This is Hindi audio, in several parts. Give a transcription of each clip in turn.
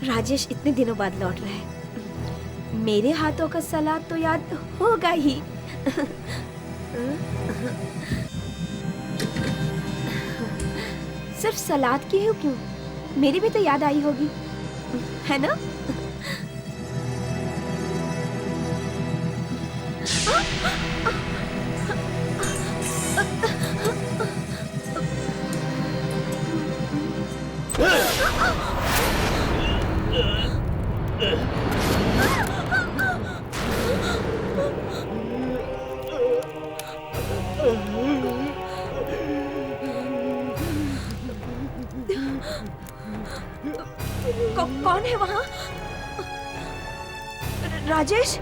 राजेश इतने दिनों बाद लौट रहा है, मेरे हाथों का सलाद तो याद होगा ही। सिर्फ सलाद की ही क्यों, मेरी भी तो याद आई होगी, है ना? कौन है वहां? राजेश?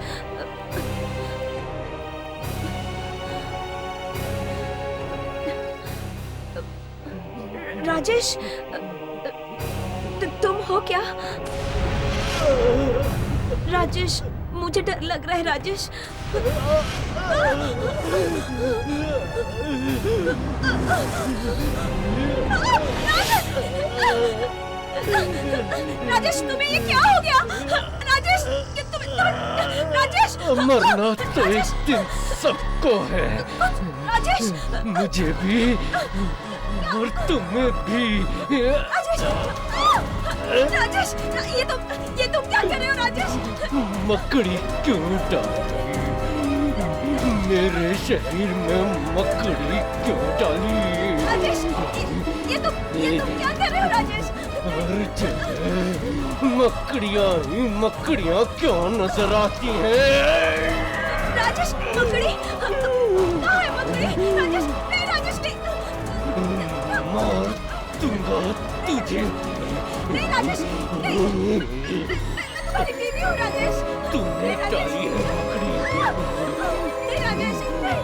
राजेश, तुम हो क्या? राजेश, मुझे डर लग रहा है राजेश। राजेश, तुम्हें ये क्या हो गया? राजेश, राजेश, मरना तो एक दिन सबको है, राजेश, मुझे भी और तुम्हें भी। राजेश, ये तुम क्या कर रहे हो राजेश? मकड़ी क्यों डाली मेरे शरीर में, मकड़ी क्यों डाली? राजेश, ये तुम क्या कर रहे हो राजेश? मकड़ियाँ ही मकड़ियाँ क्यों नजर आती हैं? राजेश, मकड़ी कहाँ है मकड़ी? राजेश, नहीं राजेश, नहीं। मार दूंगा तुझे। नहीं राजेश, नहीं, मैं तुम्हारी बीवी हूँ राजेश। तूने डाली है मकड़ी। नहीं राजेश, नहीं,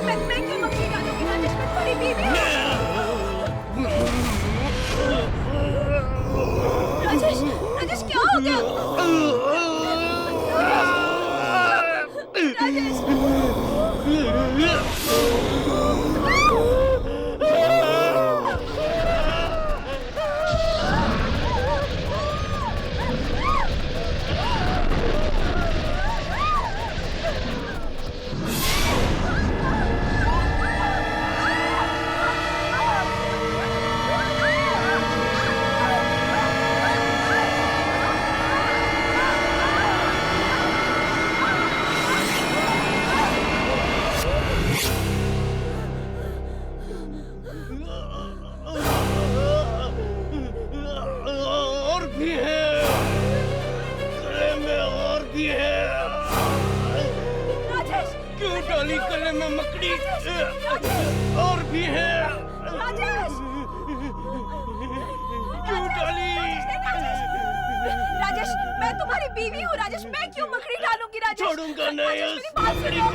मैं क्यों मकड़ी डालूंगी राजेश, मैं तुम्हारी बीवी हूँ। राजेश, राजेश क्या हो गया? राजेश, और भी है, गले में और भी है। राजेश, क्यों डाली गले में मकड़ी? और भी है। राजेश, क्यों डाली? राजेश, मैं तुम्हारी बीवी हूँ राजेश, मैं क्यों मकड़ी डालूंगी राजेश? छोड़ूंगा नहीं राजेश, उस मेरी बात मकड़ी सुनो। को।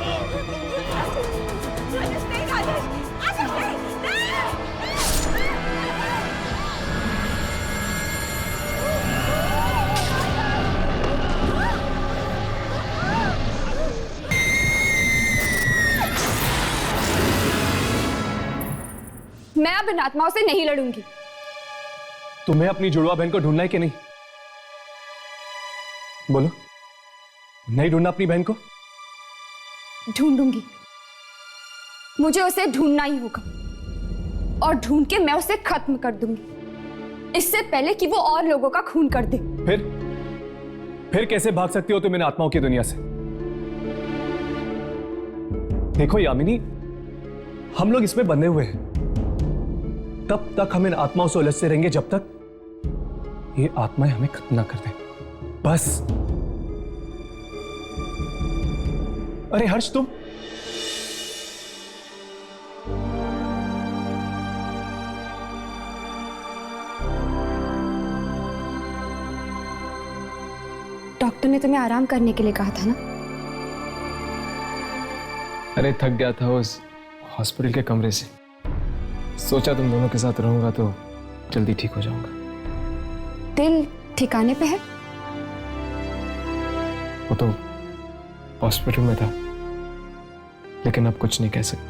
राजेश, नहीं राजेश, राजेश नहीं, नहीं। मैं अब इन आत्माओं से नहीं लड़ूंगी। तुम्हें अपनी जुड़वा बहन को ढूंढना है कि नहीं? बोलो, नहीं ढूंढना अपनी बहन को? ढूंढूंगी, मुझे उसे ढूंढना ही होगा और ढूंढ के मैं उसे खत्म कर दूंगी, इससे पहले कि वो और लोगों का खून कर दे। फिर कैसे भाग सकती हो तुम इन आत्माओं की दुनिया से? देखो यामिनी, हम लोग इसमें बंधे हुए हैं, तब तक हम इन आत्माओं से उलझते रहेंगे जब तक ये आत्माएं हमें खत्म ना कर दें, बस। अरे हर्ष, तुम डॉक्टर ने तुम्हें आराम करने के लिए कहा था ना? अरे थक गया था उस हॉस्पिटल के कमरे से, सोचा तुम दोनों के साथ रहूंगा तो जल्दी ठीक हो जाऊंगा। दिल ठिकाने पे है? वो तो हॉस्पिटल में था, लेकिन अब कुछ नहीं कह सकते।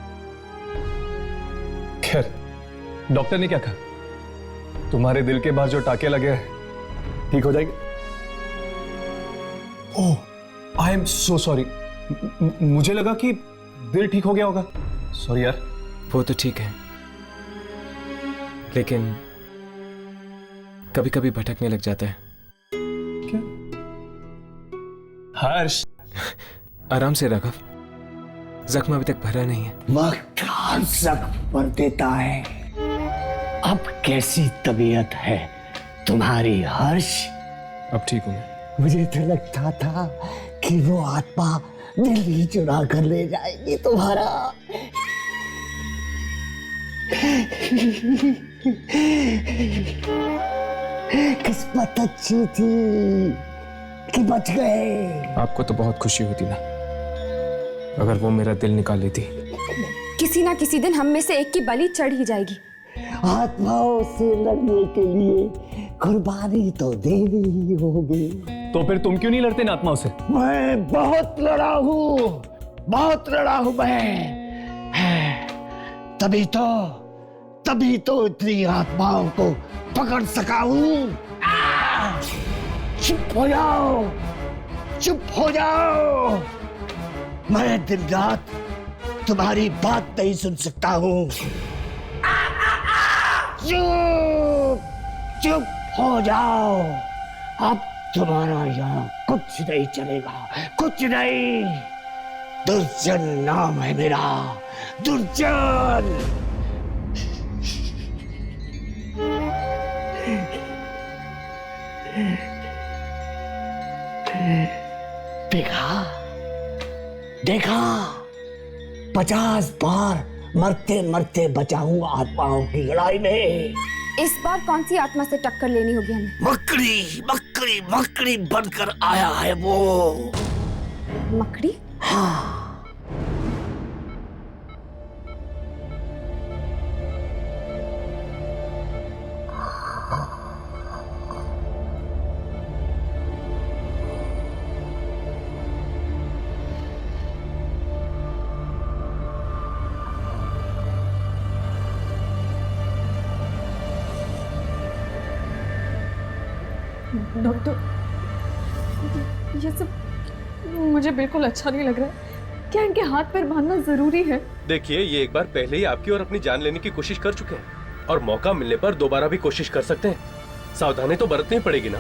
खैर, डॉक्टर ने क्या कहा? तुम्हारे दिल के बाहर जो टाके लगे हैं ठीक हो जाएंगे? ओह आई एम सो सॉरी, मुझे लगा कि दिल ठीक हो गया होगा। सॉरी यार। वो तो ठीक है, लेकिन कभी कभी भटकने लग जाता है। क्या? हर्ष आराम से राघव, जख्म अभी तक भरा नहीं है। वक्त हर जख्म भर देता है। अब कैसी तबीयत है तुम्हारी हर्ष? अब ठीक हूं मैं। मुझे तो लगता था कि वो आत्मा दिल ही चुरा कर ले जाएगी तुम्हारा। किस्मत अच्छी थी कि बच गए। आपको तो बहुत खुशी होती ना अगर वो मेरा दिल निकाल लेती। किसी ना किसी दिन हम में से एक की बलि चढ़ ही जाएगी। आत्माओं से लड़ने के लिए कुर्बानी तो देनी ही होगी। तो फिर तुम क्यों नहीं लड़ते इन आत्माओं से? मैं बहुत लड़ा हूं मैं। तभी तो इतनी आत्माओं को पकड़ सका हूं। चुप हो जाओ। मैं दिन रात तुम्हारी बात नहीं सुन सकता हूं। चुप हो जाओ। अब तुम्हारा यहाँ कुछ नहीं चलेगा, कुछ नहीं। दुर्जन नाम है मेरा, दुर्जन। देखा 50 बार मरते मरते बचा हूं आत्माओं की लड़ाई में। इस बार कौन सी आत्मा से टक्कर लेनी होगी हमें? मकड़ी बनकर आया है वो। मकड़ी? हाँ। डॉक्टर, ये सब मुझे बिल्कुल अच्छा नहीं लग रहा है। क्या इनके हाथ पैर बांधना जरूरी है? देखिए, ये एक बार पहले ही आपकी और अपनी जान लेने की कोशिश कर चुके हैं और मौका मिलने पर दोबारा भी कोशिश कर सकते हैं। सावधानी तो बरतनी पड़ेगी ना।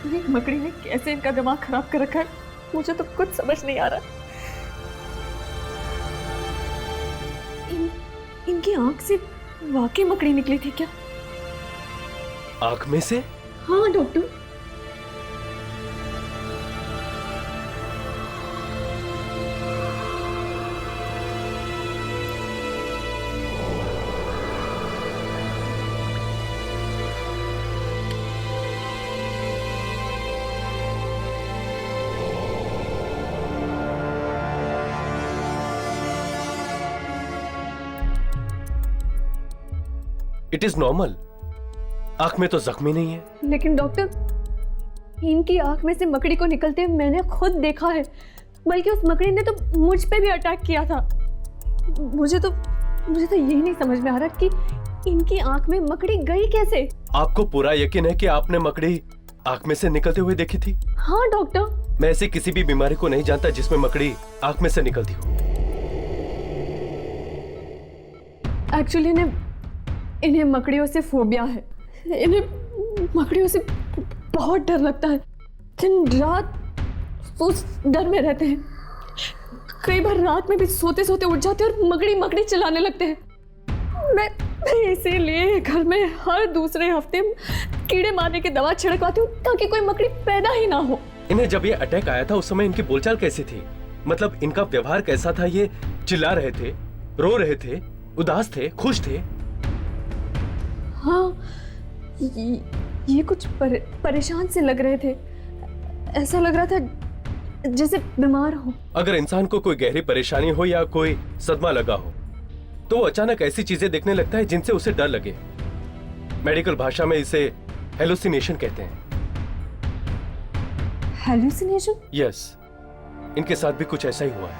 ये मकड़ी ने कैसे इनका दिमाग खराब कर रखा है, मुझे तो कुछ समझ नहीं आ रहा। इनकी आंख से वाकई मकड़ी निकली थी क्या? आंख में से? हाँ डॉक्टर। It is normal. आंख में तो जख्म ही नहीं है। लेकिन डॉक्टर, इनकी आंख में से मकड़ी को निकलते मैंने खुद देखा है, बल्कि उस मकड़ी ने तो मुझ पे भी अटैक किया था। मुझे तो यही नहीं समझ में आ रहा कि इनकी आंख में मकड़ी गई कैसे। आपको पूरा यकीन है कि आपने मकड़ी आंख में से निकलते हुए देखी थी? हाँ डॉक्टर। मैं ऐसी किसी भी बीमारी को नहीं जानता जिसमें मकड़ी आंख में से निकलती हो। एक्चुअली इन्हें मकड़ियों से फोबिया है। इन्हें मकड़ियों से बहुत डर लगता है। दिन रात उस डर में रहते हैं। कई बार रात में भी सोते सोते उठ जाते हैं और मकड़ी चिल्लाने लगते हैं। मैं इसीलिए घर में हर दूसरे हफ्ते कीड़े मारने की दवा छिड़कवाती हूँ ताकि कोई मकड़ी पैदा ही ना हो। इन्हें जब ये अटैक आया था उस समय इनकी बोलचाल कैसी थी? मतलब इनका व्यवहार कैसा था? ये चिल्ला रहे थे, रो रहे थे, उदास थे, खुश थे? हाँ, ये कुछ परेशान से लग रहे थे। ऐसा लग रहा था जैसे बीमार हो। अगर इंसान को कोई गहरी परेशानी हो या कोई सदमा लगा हो तो वो अचानक ऐसी चीजें देखने लगता है जिनसे उसे डर लगे। मेडिकल भाषा में इसे हेलुसिनेशन कहते हैं। हेलुसिनेशन? यस, इनके साथ भी कुछ ऐसा ही हुआ है।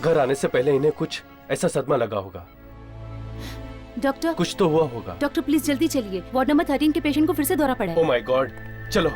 घर आने से पहले इन्हें कुछ ऐसा सदमा लगा होगा। डॉक्टर, कुछ तो हुआ होगा। डॉक्टर प्लीज जल्दी चलिए, वार्ड नंबर 13 के पेशेंट को फिर से दौरा पड़ा है। ओह माय गॉड, चलो।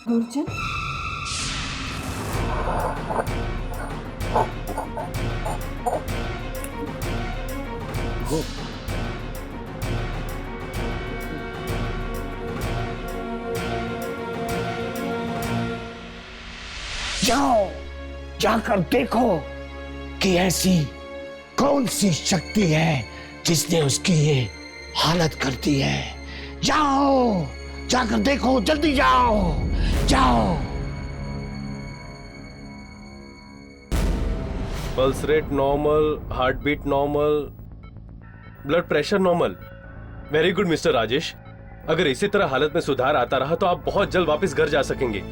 गुरजन, जाओ, जाकर देखो कि ऐसी कौन सी शक्ति है जिसने उसकी ये हालत कर दी है। जाओ, जाकर देखो, जल्दी जाओ, जाओ। Pulse rate normal, heart beat normal, blood pressure normal. Very good mister Rajesh. अगर इसी तरह हालत में सुधार आता रहा तो आप बहुत जल्द वापस घर जा सकेंगे।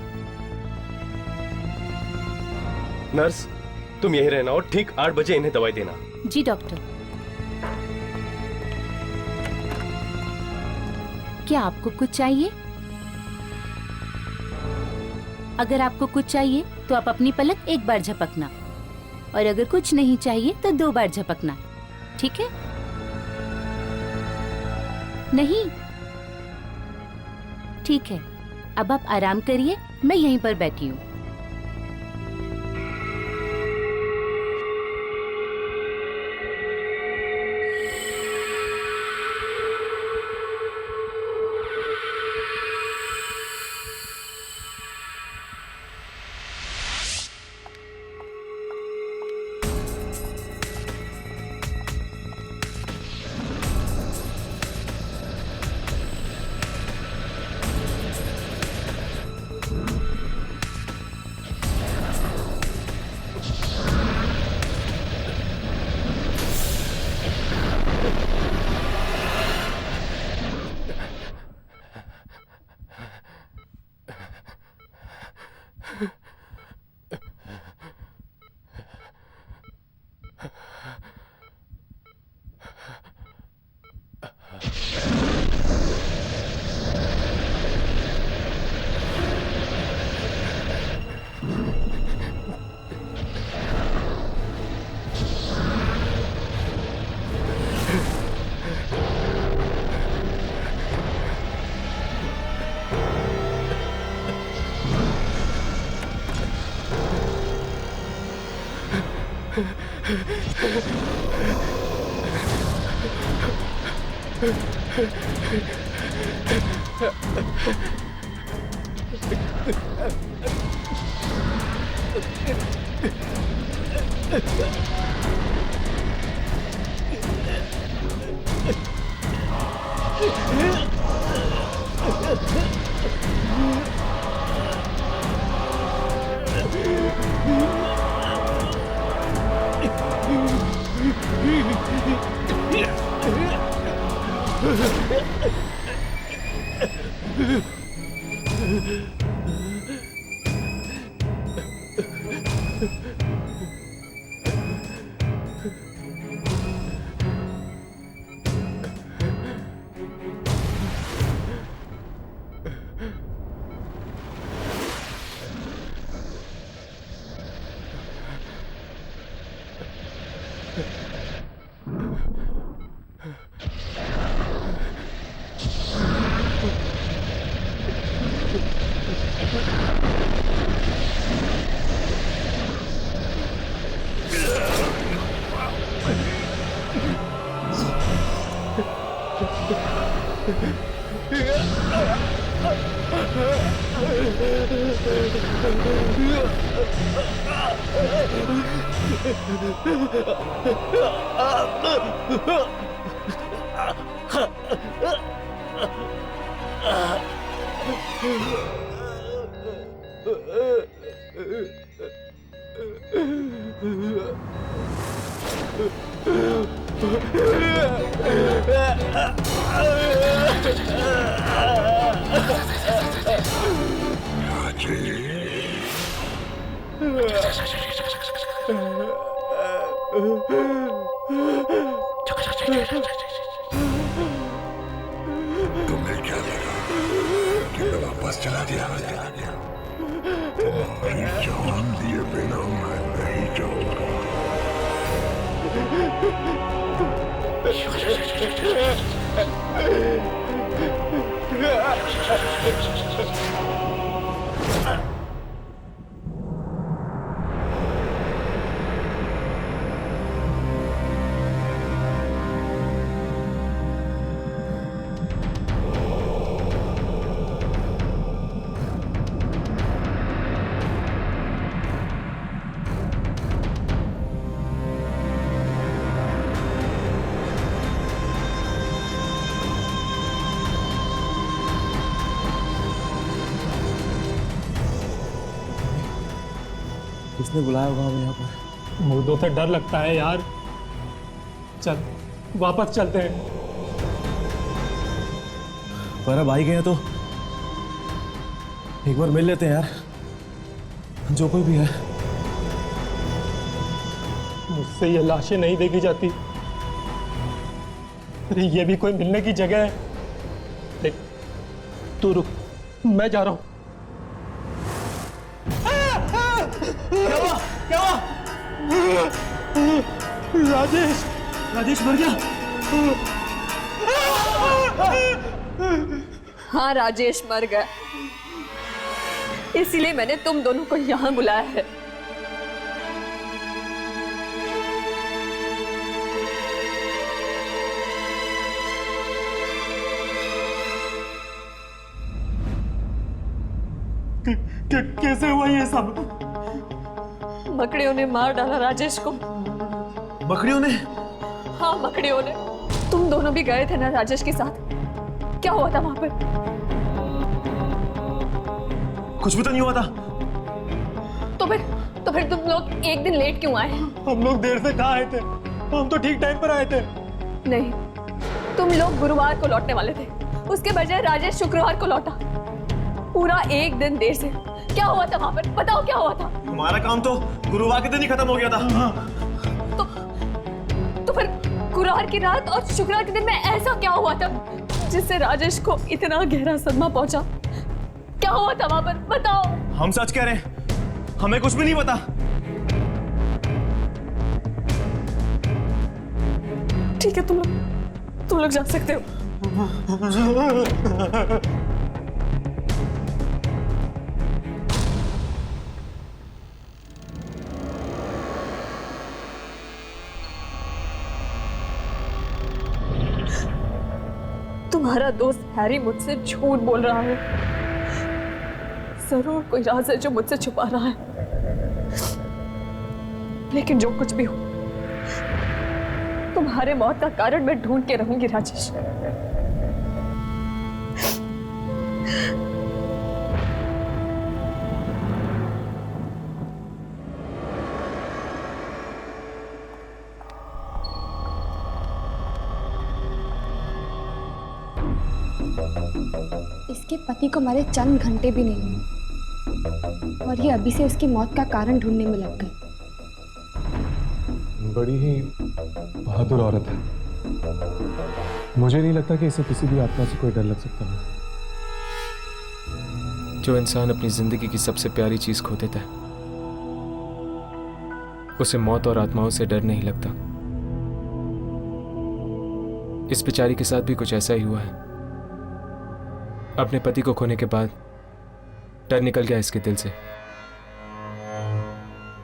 नर्स, तुम यहीं रहना और ठीक 8 बजे इन्हें दवाई देना। जी डॉक्टर। क्या आपको कुछ चाहिए? अगर आपको कुछ चाहिए तो आप अपनी पलक एक बार झपकना, और अगर कुछ नहीं चाहिए तो 2 बार झपकना, ठीक है? नहीं? ठीक है, अब आप आराम करिए, मैं यहीं पर बैठी हूँ। तुम्हें क्या लगा कि मैं वापस चला दिया? तुम्हारी जान दिए बिना मैं नहीं जाऊंगा। किसने बुलाया होगा हमें यहाँ पर? मुर्दों से डर लगता है यार। चल वापस चलते हैं। पर अब आई गए हैं तो एक बार मिल लेते हैं यार, जो कोई भी है। मुझसे ये लाशें नहीं देखी जाती। अरे ये भी कोई मिलने की जगह है? देख तू रुक, मैं जा रहा हूं। क्या हुआ? राजेश मर गया। हाँ, राजेश मर गया, इसीलिए मैंने तुम दोनों को यहाँ बुलाया है। कैसे हुआ ये सब? मकड़ियों ने मार डाला राजेश को। मकड़ियों ने? हाँ, मकड़ियों ने। तुम दोनों भी गए थे ना राजेश के साथ? क्या हुआ था वहां पर? कुछ भी तो नहीं हुआ था। तो फिर तुम लोग एक दिन लेट क्यों आए? हम लोग देर से कहाँ आए थे? हम तो ठीक टाइम पर आए थे। नहीं, तुम लोग गुरुवार को लौटने वाले थे, उसके बजाय राजेश शुक्रवार को लौटा। पूरा एक दिन देर से। क्या हुआ था वहां पर? बताओ क्या हुआ था? हमारा काम तो गुरुवार के दिन ही खत्म हो गया था। तो फिर गुरुवार की रात और शुक्रवार के दिन में ऐसा क्या हुआ था जिससे राजेश को इतना गहरा सदमा पहुंचा? क्या हुआ था वहां पर? बताओ। हम सच कह रहे हैं, हमें कुछ भी नहीं पता। ठीक है, तुम लोग जा सकते हो। तुम्हारा दोस्त हैरी मुझसे झूठ बोल रहा है। जरूर कोई राज है जो मुझसे छुपा रहा है। लेकिन जो कुछ भी हो, तुम्हारे मौत का कारण मैं ढूंढ के रहूंगी राजेश। इसके पति को मरे चंद घंटे भी नहीं हुए और ये अभी से उसकी मौत का कारण ढूंढने में लग गए। बड़ी ही बहादुर औरत है। मुझे नहीं लगता कि इसे किसी भी आत्मा से कोई डर लग सकता है। जो इंसान अपनी जिंदगी की सबसे प्यारी चीज खो देता है, उसे मौत और आत्माओं से डर नहीं लगता। इस बेचारी के साथ भी कुछ ऐसा ही हुआ है। अपने पति को खोने के बाद डर निकल गया इसके दिल से।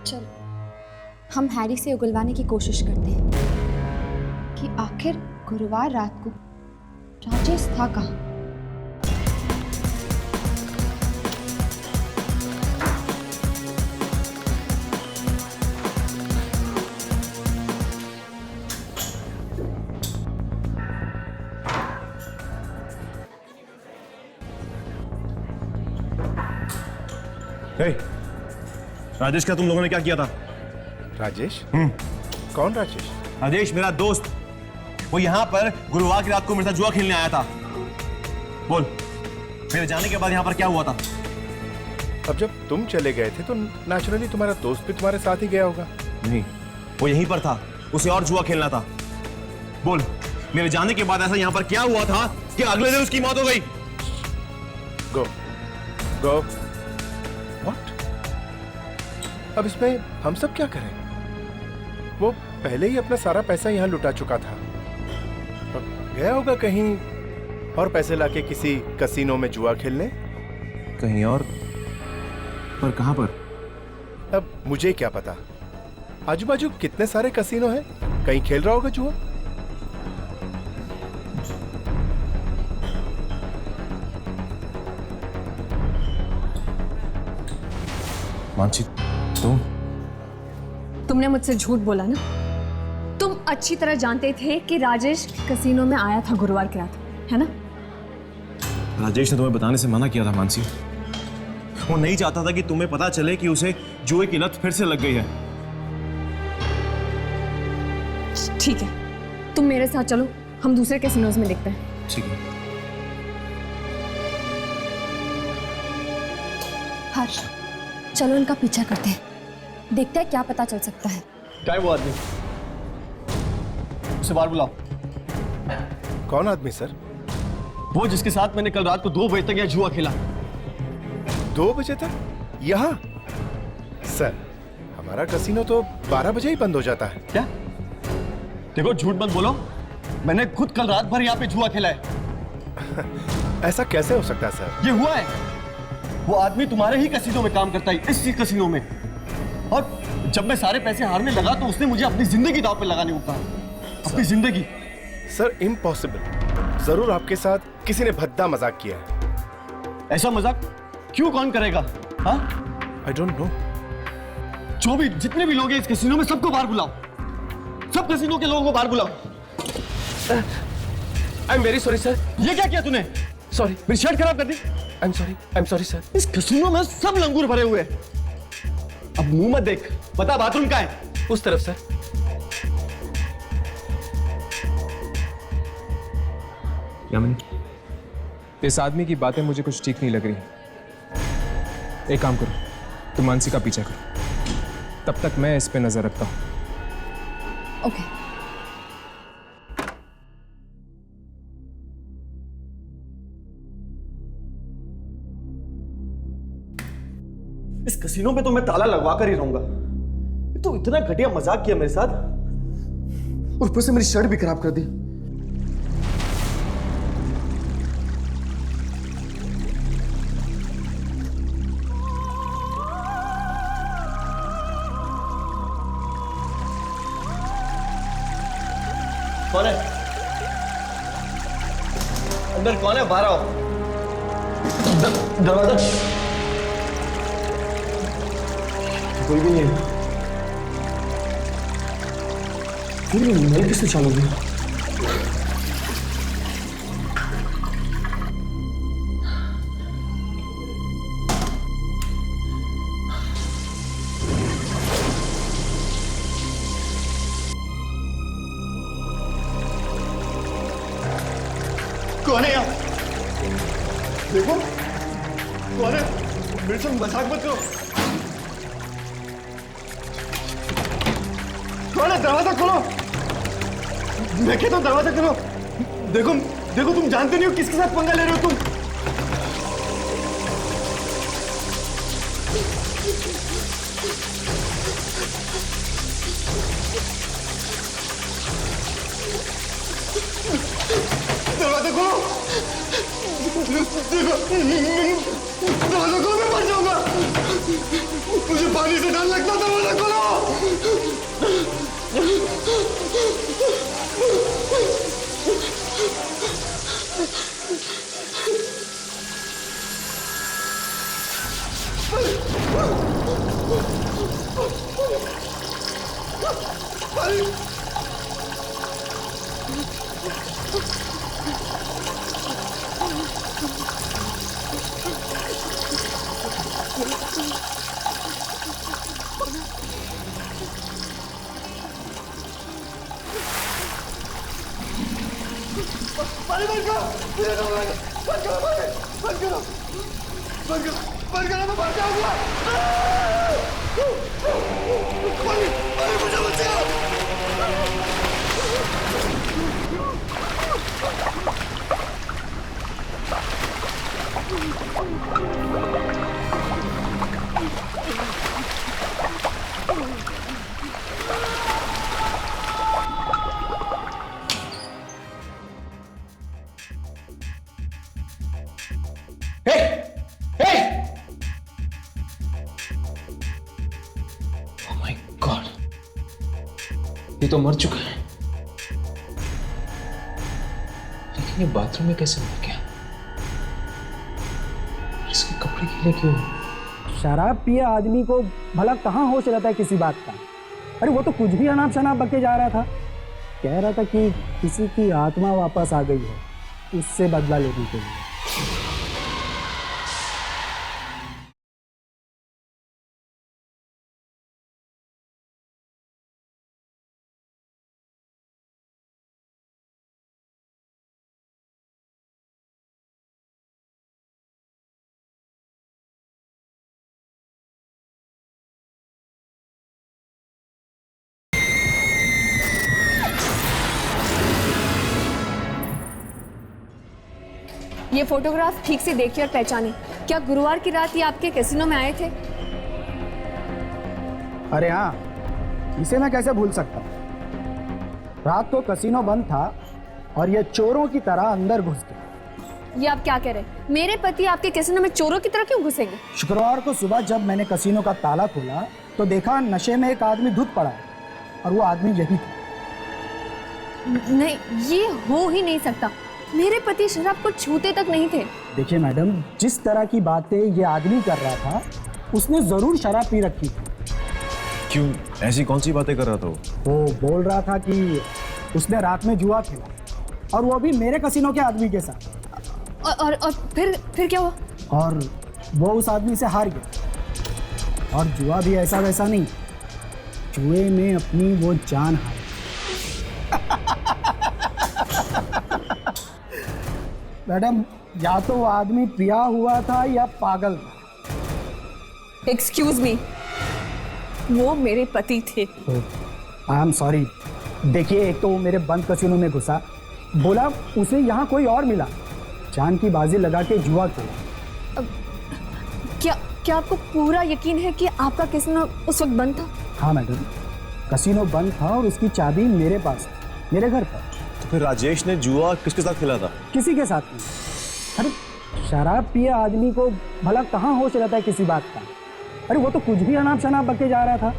चलो, हम हैरी से उगलवाने की कोशिश करते हैं कि आखिर गुरुवार रात को राजेश था कहाँ। राजेश का तुम लोगों ने क्या किया था? राजेश? कौन राजेश? राजेश मेरा दोस्त, वो यहाँ पर गुरुवार की रात को मेरे साथ जुआ खेलने आया था। बोल, मेरे जाने के बाद यहाँ पर क्या हुआ था? अब जब तुम चले गए थे तो नेचुरली तुम्हारा दोस्त भी तुम्हारे साथ ही गया होगा। नहीं, वो यहीं पर था, उसे और जुआ खेलना था। बोल, मेरे जाने के बाद ऐसा यहाँ पर क्या हुआ था कि अगले दिन उसकी मौत हो गई? गो गो। व्हाट? अब इसमें हम सब क्या करें? वो पहले ही अपना सारा पैसा यहाँ लुटा चुका था। अब गया होगा कहीं और पैसे लाके किसी कसीनो में जुआ खेलने। कहीं और? पर कहां पर? अब मुझे क्या पता, आजू बाजू कितने सारे कसीनो हैं, कहीं खेल रहा होगा जुआ। मानसी, तुमने मुझसे झूठ बोला ना। तुम अच्छी तरह जानते थे कि राजेश कसीनो में आया था गुरुवार की रात, है ना? राजेश ने तुम्हें बताने से मना किया था मानसी। वो नहीं चाहता था कि तुम्हें पता चले कि उसे जुए की लत फिर से लग गई है। ठीक है, तुम मेरे साथ चलो, हम दूसरे कैसीनोज में देखते हैं। ठीक है। हर्ष, चलो इनका पीछा करते हैं, देखते हैं क्या पता चल सकता है। क्या है वो आदमी? उसे बाहर बुलाओ। कौन आदमी सर? वो जिसके साथ मैंने कल रात को 2 बजे तक यह जुआ खेला। 2 बजे तक यहाँ? सर, हमारा कैसीनो तो 12 बजे ही बंद हो जाता है। क्या? देखो, झूठ मत बोलो, मैंने खुद कल रात भर यहाँ पे जुआ खेला है। ऐसा कैसे हो सकता है सर? ये हुआ है। वो आदमी तुम्हारे ही कैसीनो में काम करता है, इसी कैसीनो में। और जब मैं सारे पैसे हारने लगा तो उसने मुझे अपनी जिंदगी दांव पे लगाने को कहा। अपनी जिंदगी। Sir, impossible. जरूर आपके साथ किसी ने भद्दा मजाक किया है। ऐसा मजाक क्यों कौन करेगा? हाँ? I don't know. जो भी जितने भी लोग हैं इस कैसीनो में, सबको बाहर बुलाओ। सब कैसीनो के लोगों को बाहर बुलाओ। I am very sorry sir. ये क्या किया तूने? सॉरी, मेरी शर्ट खराब कर दी। I am sorry sir. इस कैसीनो में सब लंगूर भरे हुए हैं। अब मुंह मत देख, बता बाथरूम कहाँ है? उस तरफ सर। यामिनी, इस आदमी की बातें मुझे कुछ ठीक नहीं लग रही। एक काम करो, तुम मानसी का पीछा करो, तब तक मैं इस पे नजर रखता हूं। ओके। इस कैसीनो में तो मैं ताला लगवा कर ही रहूंगा। तो इतना घटिया मजाक किया मेरे साथ, और ऊपर से मेरी शर्ट भी खराब कर दी। कौन है? अंदर कौन है? बाहर आओ। दरवाजा कोई भी नहीं है। फिर भी नल किससे चालू हुई? कौन है यहाँ? देखो कौन है? मेरे से मजाक मत करो। कौन है? दरवाजा खोलो। मैं कहता हूँ दरवाजा खोलो। देखो देखो, तुम जानते नहीं हो किसके साथ पंगा ले रहे हो तुम। दरवाजा खोलो। देखो, दरवाजा खोलो, मैं मर जाऊंगा। मुझे पानी से डर लगता। दरवाजा खोलो। पानी बंद करो। बंद करो, बंद करो, बंद करो, बंद करो, मैं मर जाऊंगा। पानी, पानी मुझे बचाओ। ये तो मर चुका है, लेकिन ये बाथरूम में कैसे मर गया? इसके कपड़े गीले क्यों? शराब पिए आदमी को भला कहाँ होश रहता है किसी बात का? अरे वो तो कुछ भी अनाप शनाप बके जा रहा था, कह रहा था कि किसी की आत्मा वापस आ गई है, उससे बदला लेने के लिए। ये फोटोग्राफ ठीक से देखिए और पहचानिए। क्या गुरुवार की रात ये आपके कैसीनो में आए थे? अरे हाँ, इसे मैं कैसे भूल सकता। रात को कसीनो बंद था और ये चोरों की तरह अंदर घुस गए। ये आप क्या कह रहे हैं? मेरे पति आपके कैसीनो में चोरों की तरह क्यों घुसेंगे? शुक्रवार को सुबह जब मैंने कसीनो का ताला खोला तो देखा नशे में एक आदमी धुत पड़ा है और वो आदमी यही था। नहीं, ये हो ही नहीं सकता। मेरे पति शराब को छूते तक नहीं थे। देखिए मैडम, जिस तरह की बातें ये आदमी कर रहा था उसने जरूर शराब पी रखी थी। क्यों, ऐसी कौन सी बातें कर रहा था वो बोल रहा था कि उसने रात में जुआ खेला और वो भी मेरे कसीनो के आदमी के साथ। और फिर क्या हुआ? और वो उस आदमी से हार गया। और जुआ भी ऐसा वैसा नहीं, जुए में अपनी वो जान हारी। मैडम, या तो वो आदमी पिया हुआ था या पागल था। एक्सक्यूज मी, वो मेरे पति थे। आई एम सॉरी। देखिए, एक तो वो मेरे बंद कसीनो में घुसा, बोला उसे यहाँ कोई और मिला, जान की बाजी लगा के जुआ खेला। क्या आपको पूरा यकीन है कि आपका कैसीनो उस वक्त बंद था? हाँ मैडम, कसीनो बंद था और उसकी चाबी मेरे पास थी, मेरे घर पर। तो फिर राजेश ने जुआ किसके साथ खेला था? किसी के साथ नहीं। अरे शराब पिए आदमी को भला कहाँ होश रहता है किसी बात का। अरे वो तो कुछ भी अनाप शनाप बके जा रहा था,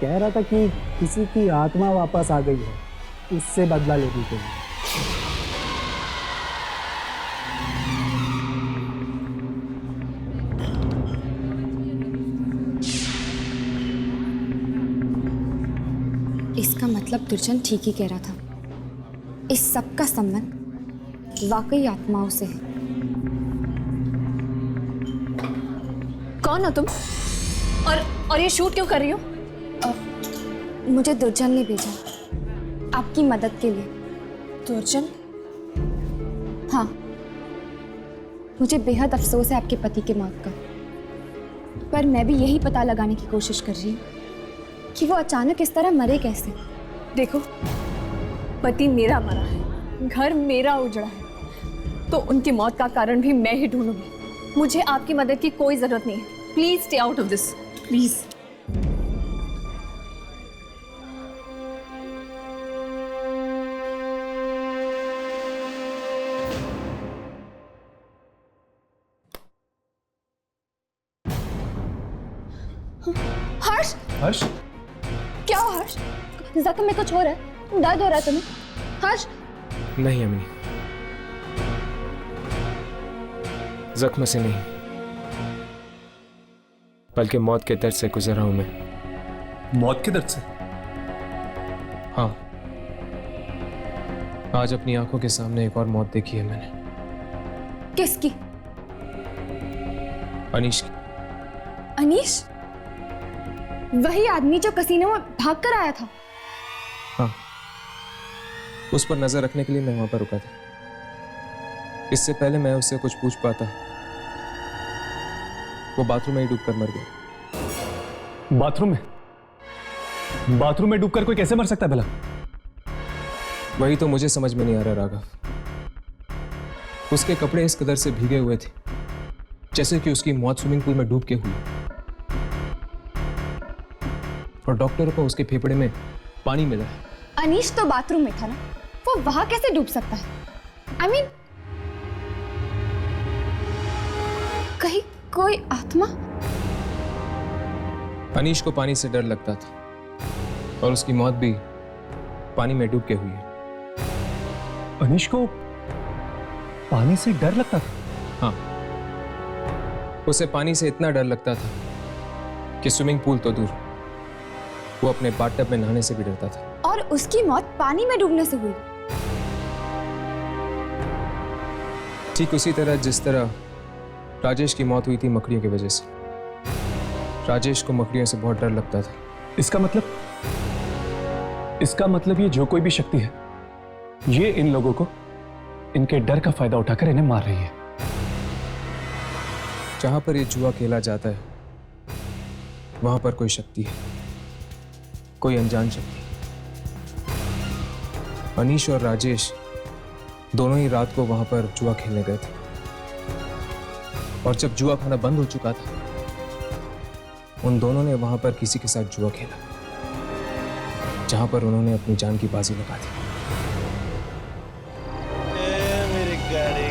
कह रहा था कि किसी की आत्मा वापस आ गई है, उससे बदला लेने के लिए। इसका मतलब दुर्जन ठीक ही कह रहा था। इस सब का संबंध वाकई आत्माओं से है। कौन हो तुम? और ये शूट क्यों कर रही हो? मुझे दुर्जन ने भेजा आपकी मदद के लिए। दुर्जन? हाँ, मुझे बेहद अफसोस है आपके पति के मौत का, पर मैं भी यही पता लगाने की कोशिश कर रही हूँ कि वो अचानक इस तरह मरे कैसे। देखो, पति मेरा मरा है, घर मेरा उजड़ा है, तो उनकी मौत का कारण भी मैं ही ढूंढूंगी। मुझे आपकी मदद की कोई जरूरत नहीं है। Please stay out of this, please. Harsh, Harsh, क्या हो हर्ष? जख्म में कुछ हो रहा है? दर्द हो रहा है तुम्हें? हर्ष? नहीं अमिनी, जख्म से नहीं, बल्कि मौत के दर्द से गुजरा हूं मैं। मौत के दर्द से? हाँ, आज अपनी आंखों के सामने एक और मौत देखी है मैंने। किसकी? अनीश की। अनीश? वही आदमी जो कसीनो में भाग कर आया था? हाँ, उस पर नजर रखने के लिए मैं वहां पर रुका था। इससे पहले मैं उससे कुछ पूछ पाता, वो बाथरूम में ही डूबकर मर गया। बाथरूम में? बाथरूम में डूबकर कोई कैसे मर सकता है भला? वही तो मुझे समझ में नहीं आ रहा राघव। उसके कपड़े इस कदर से भीगे हुए थे जैसे कि उसकी मौत स्विमिंग पूल में डूब के हुई, और डॉक्टरों को उसके फेफड़े में पानी मिला है। अनीश तो बाथरूम में था ना, वो वहां कैसे डूब सकता है? I mean, कहीं कोई आत्मा? अनीश को पानी से डर लगता था और उसकी मौत भी पानी में डूब के हुई है। अनीश को पानी से डर लगता था? हाँ, उसे पानी से इतना डर लगता था कि स्विमिंग पूल तो दूर, वो अपने बाथटब में नहाने से भी डरता था। और उसकी मौत पानी में डूबने से हुई? ठीक उसी तरह जिस तरह राजेश की मौत हुई थी मकड़ियों की वजह से। राजेश को मकड़ियों से बहुत डर लगता था। इसका मतलब ये जो कोई भी शक्ति है, ये इन लोगों को इनके डर का फायदा उठाकर इन्हें मार रही है। जहां पर ये जुआ खेला जाता है वहां पर कोई शक्ति है, कोई अनजान शक्ति। अनीश और राजेश दोनों ही रात को वहां पर जुआ खेलने गए थे। और जब जुआ खाना बंद हो चुका था, उन दोनों ने वहां पर किसी के साथ जुआ खेला, जहां पर उन्होंने अपनी जान की बाजी लगा दी। मेरी गाड़ी।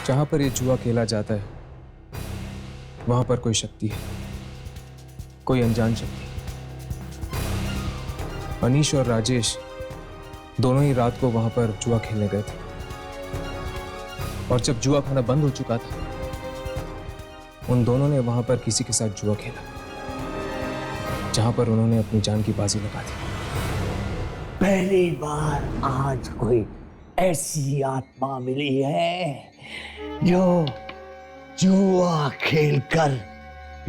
जहां पर ये जुआ खेला जाता है, वहां पर कोई शक्ति है, कोई अनजान शक्ति। अनीश और राजेश दोनों ही रात को वहां पर जुआ खेलने गए थे, और जब जुआ खाना बंद हो चुका था, उन दोनों ने वहां पर किसी के साथ जुआ खेला, जहां पर उन्होंने अपनी जान की बाजी लगा दी। पहली बार आज कोई ऐसी आत्मा मिली है जो जुआ खेलकर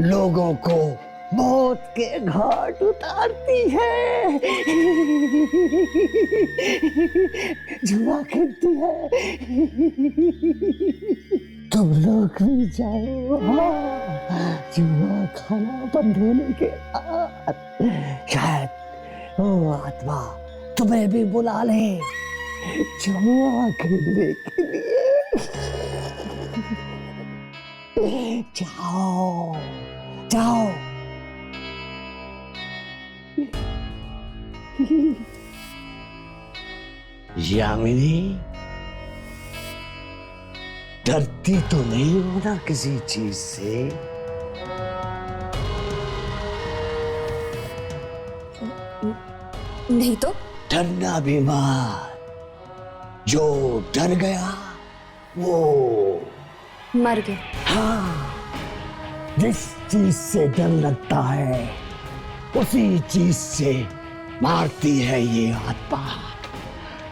लोगों को मौत के घाट उतारती है। जुआ खेलती है। तुम लोग भी जाओ, जुआ खाना बंद होने के बाद शायद वो आत्मा तुम्हें भी बुला ले जुआ खेलने के लिए। जाओ जाओ। यामिनी, डरती तो नहीं हो ना किसी चीज से? नहीं तो? डरना भी मत। जो डर गया वो मर गया। हाँ, जिस चीज से डर लगता है उसी चीज से मारती है ये आत्मा।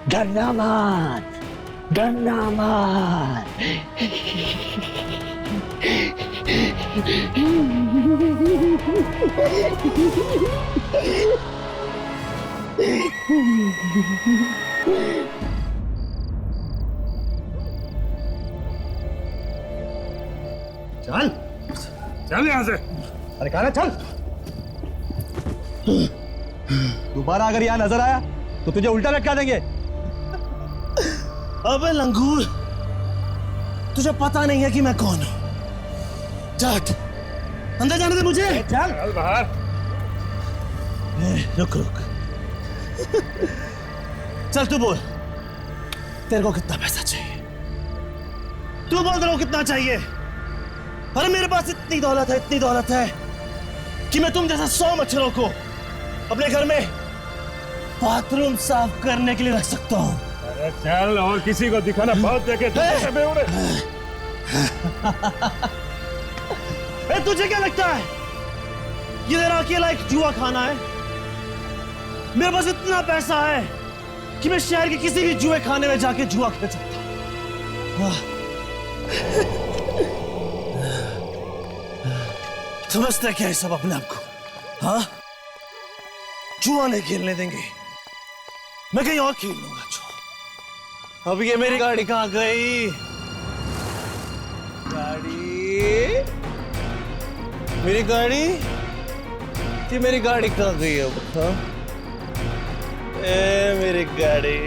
डरना मत, डरना मत। चल चल यहां से। अरे कहा चल। दोबारा अगर यहां नजर आया तो तुझे उल्टा लटका देंगे। अबे लंगूर, तुझे पता नहीं है कि मैं कौन हूं। जाट, अंदर जाने दे मुझे। चल चल बाहर। रुक रुक। चल तू बोल, तेरे को कितना पैसा चाहिए? तू बोल, तेरे को कितना चाहिए? अरे मेरे पास इतनी दौलत है कि मैं तुम जैसा 100 मच्छरों को अपने घर में बाथरूम साफ करने के लिए रख सकता हूं। अरे चल, और किसी को दिखाना बहुत देखे। तुझे क्या लगता है ये तेरा अकेला एक जुआ खाना है? मेरे पास इतना पैसा है कि मैं शहर के किसी भी जुए खाने में जाके जुआ खेल सकता हूं। समझते क्या है सब अपने आप को? हाँ, जुआ नहीं खेलने देंगे, मैं कहीं और खेल लूंगा जुआ। अब ये मेरी गाड़ी कहाँ गई? मेरी गाड़ी थी, मेरी गाड़ी कहाँ गई है? हाँ, मेरी गाड़ी।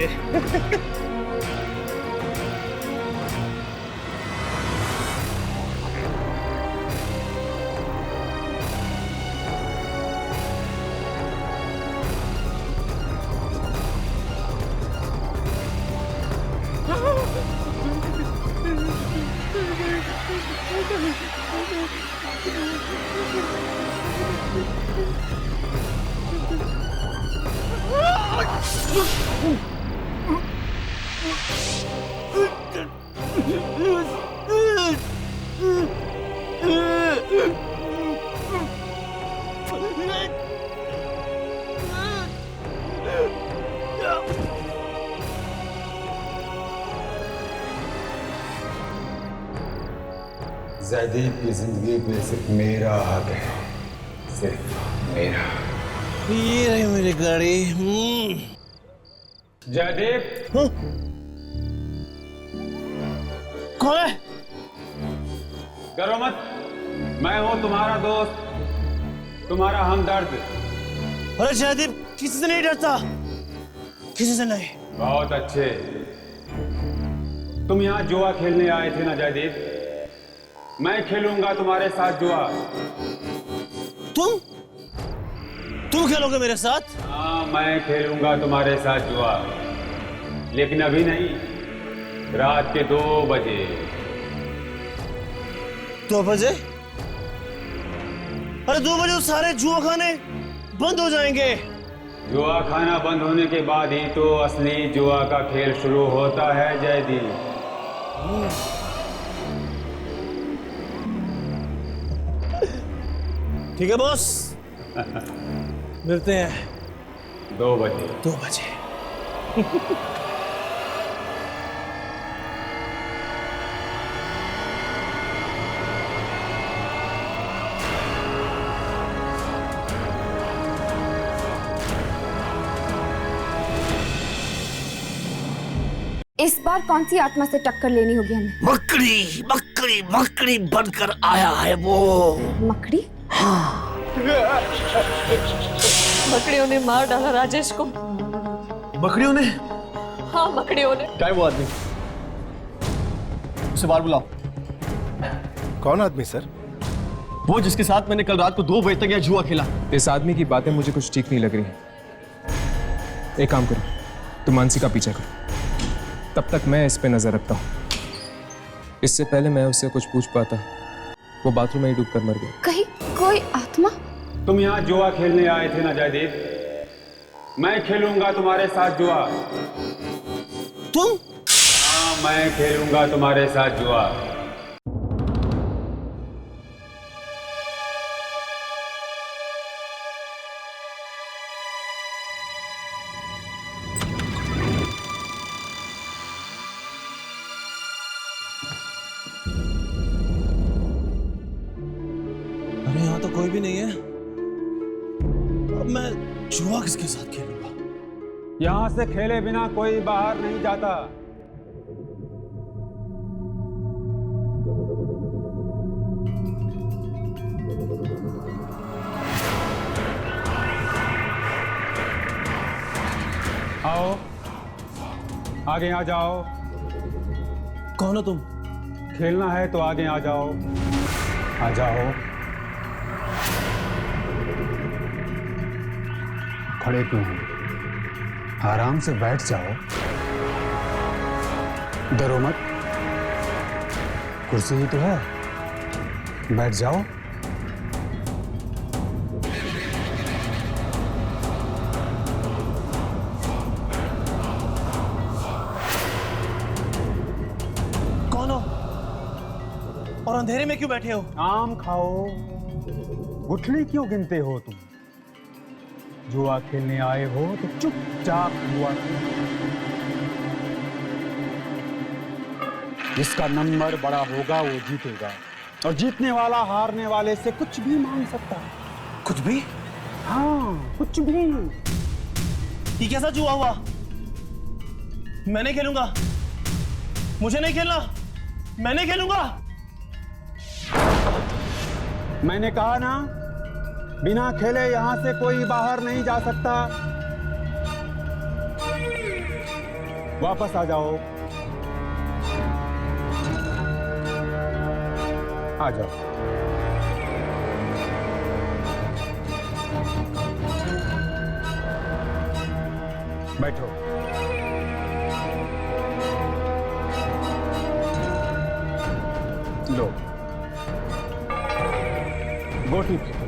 जयदीप की जिंदगी पे सिर्फ मेरा हक है, सिर्फ मेरा। ये रही मेरी गाड़ी। जयदीप। कौन है? डरो मत, मैं हूं तुम्हारा दोस्त, तुम्हारा हमदर्द। अरे जयदीप किसी से नहीं डरता, किसी से नहीं। बहुत अच्छे। तुम यहाँ जुआ खेलने आए थे ना जयदीप? मैं खेलूंगा तुम्हारे साथ जुआ। तुम खेलोगे मेरे साथ? हाँ, मैं खेलूंगा तुम्हारे साथ जुआ, लेकिन अभी नहीं, रात के 2 बजे। 2 बजे? अरे 2 बजे तो सारे जुआ खाने बंद हो जाएंगे। जुआ खाना बंद होने के बाद ही तो असली जुआ का खेल शुरू होता है जयदीप। ठीक है बॉस, मिलते हैं 2 बजे। 2 बजे। इस बार कौन सी आत्मा से टक्कर लेनी होगी हमें? मकड़ी मकड़ी मकड़ी बनकर आया है वो। मकड़ी? मकड़ियों ने मार डाला राजेश को। मकड़ियों ने? हाँ, मकड़ियों ने। क्या है वो आदमी? उसे बाहर बुलाओ। कौन आदमी सर? वो जिसके साथ मैंने कल रात को 2 बजे तक यह जुआ खेला। इस आदमी की बातें मुझे कुछ ठीक नहीं लग रही हैं। एक काम करो, तुम मानसी का पीछा करो, तब तक मैं इस पे नजर रखता हूँ। इससे पहले मैं उससे कुछ पूछ पाता, वो बाथरूम में ही डूबकर मर गया। कहीं कोई आत्मा? तुम यहाँ जुआ खेलने आए थे ना जयदीप? मैं खेलूंगा तुम्हारे साथ जुआ। तुम? हाँ, मैं खेलूंगा तुम्हारे साथ जुआ। अरे यहाँ तो कोई भी नहीं है। अब मैं जुआ किसके साथ खेलूंगा? यहाँ से खेले बिना कोई बाहर नहीं जाता। आओ, आगे आ जाओ। कौन हो तुम? खेलना है तो आगे आ जाओ, आ जाओ। खड़े क्यों हो? आराम से बैठ जाओ, डरो मत, कुर्सी ही तो है, बैठ जाओ। कौन हो और अंधेरे में क्यों बैठे हो? आम खाओ, गुठली क्यों गिनते हो तुम? जुआ खेलने आए हो तो चुपचाप जुआ जिसका नंबर बड़ा होगा वो जीतेगा, और जीतने वाला हारने वाले से कुछ भी मांग सकता है। कुछ भी? हाँ, कुछ भी। ये कैसा जुआ हुआ? मैं नहीं खेलूंगा, मुझे नहीं खेलना, मैं नहीं खेलूंगा। मैंने कहा ना, बिना खेले यहां से कोई बाहर नहीं जा सकता। वापस आ जाओ, आ जाओ। बैठो। लो, गोटी फेंको।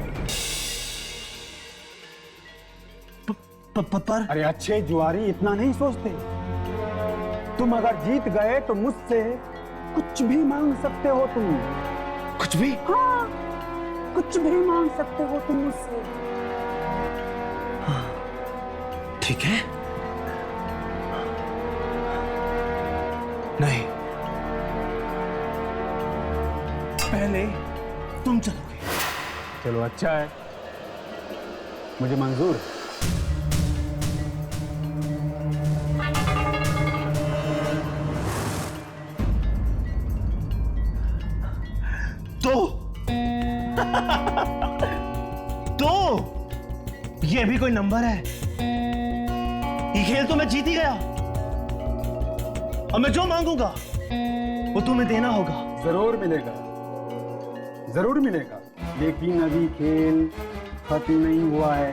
पर अरे अच्छे जुआरी इतना नहीं सोचते। तुम अगर जीत गए तो मुझसे कुछ भी मांग सकते हो तुम। कुछ भी? हाँ, कुछ भी मांग सकते हो तुम मुझसे। हाँ, ठीक है। नहीं, पहले तुम चलोगे। चलो अच्छा है, मुझे मंजूर है। तो ये भी कोई नंबर है? ये खेल तो मैं जीत ही गया। अब मैं जो मांगूंगा वो तुम्हें देना होगा। जरूर मिलेगा, जरूर मिलेगा, लेकिन अभी खेल खत्म नहीं हुआ है।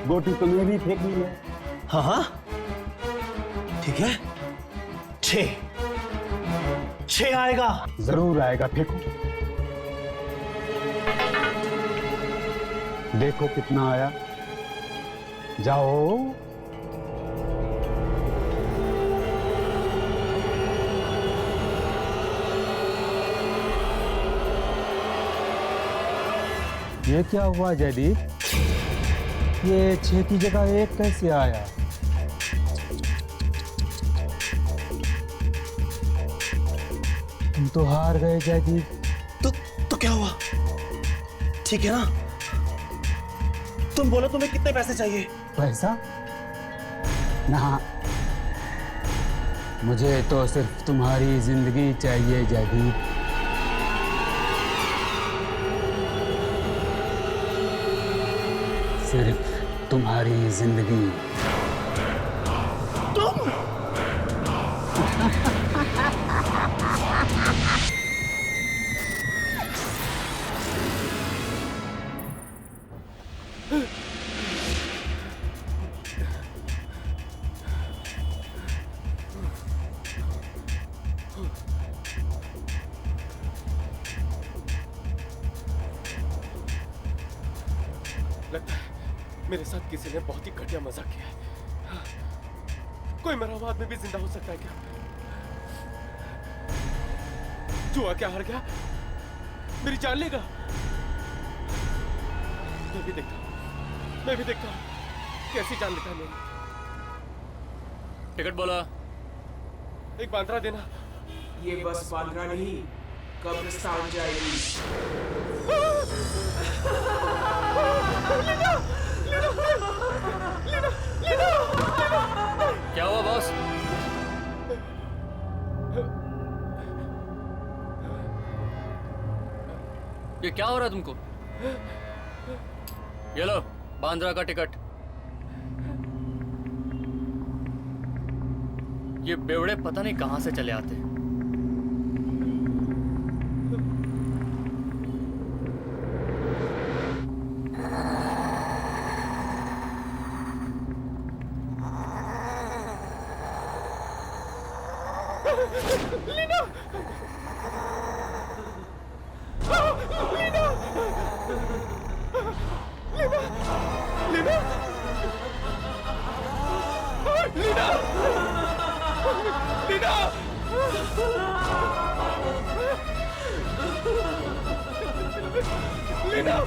गोटी तुम्हें भी फेंकनी है। हाँ हाँ ठीक है, 6 आएगा। जरूर आएगा, फेंको। देखो कितना आया। जाओ। ये क्या हुआ जयदीप? ये 6 की जगह 1 कैसे आया? तुम तो हार गए जयदीप। तो क्या हुआ? ठीक है ना? तुम बोलो तुम्हें कितने पैसे चाहिए? पैसा? ना, मुझे तो सिर्फ तुम्हारी जिंदगी चाहिए जयदीप। सिर्फ तुम्हारी जिंदगी। तुम लगता है मेरे साथ किसी ने बहुत ही घटिया मजाक किया है। कोई मरा हुआ आदमी भी जिंदा हो सकता है क्या? जुआ क्या हार गया? मेरी जान लेगा? मैं भी देखता हूँ कैसी जान लेता है मेरी। टिकट बोला। एक बांद्रा देना। ये बस बांद्रा नहीं, कब्रिस्तान जाएगी। क्या हुआ बॉस? ये क्या हो रहा है तुमको? ये लो बांद्रा का टिकट। ये बेवड़े पता नहीं कहां से चले आते हैं। लीना!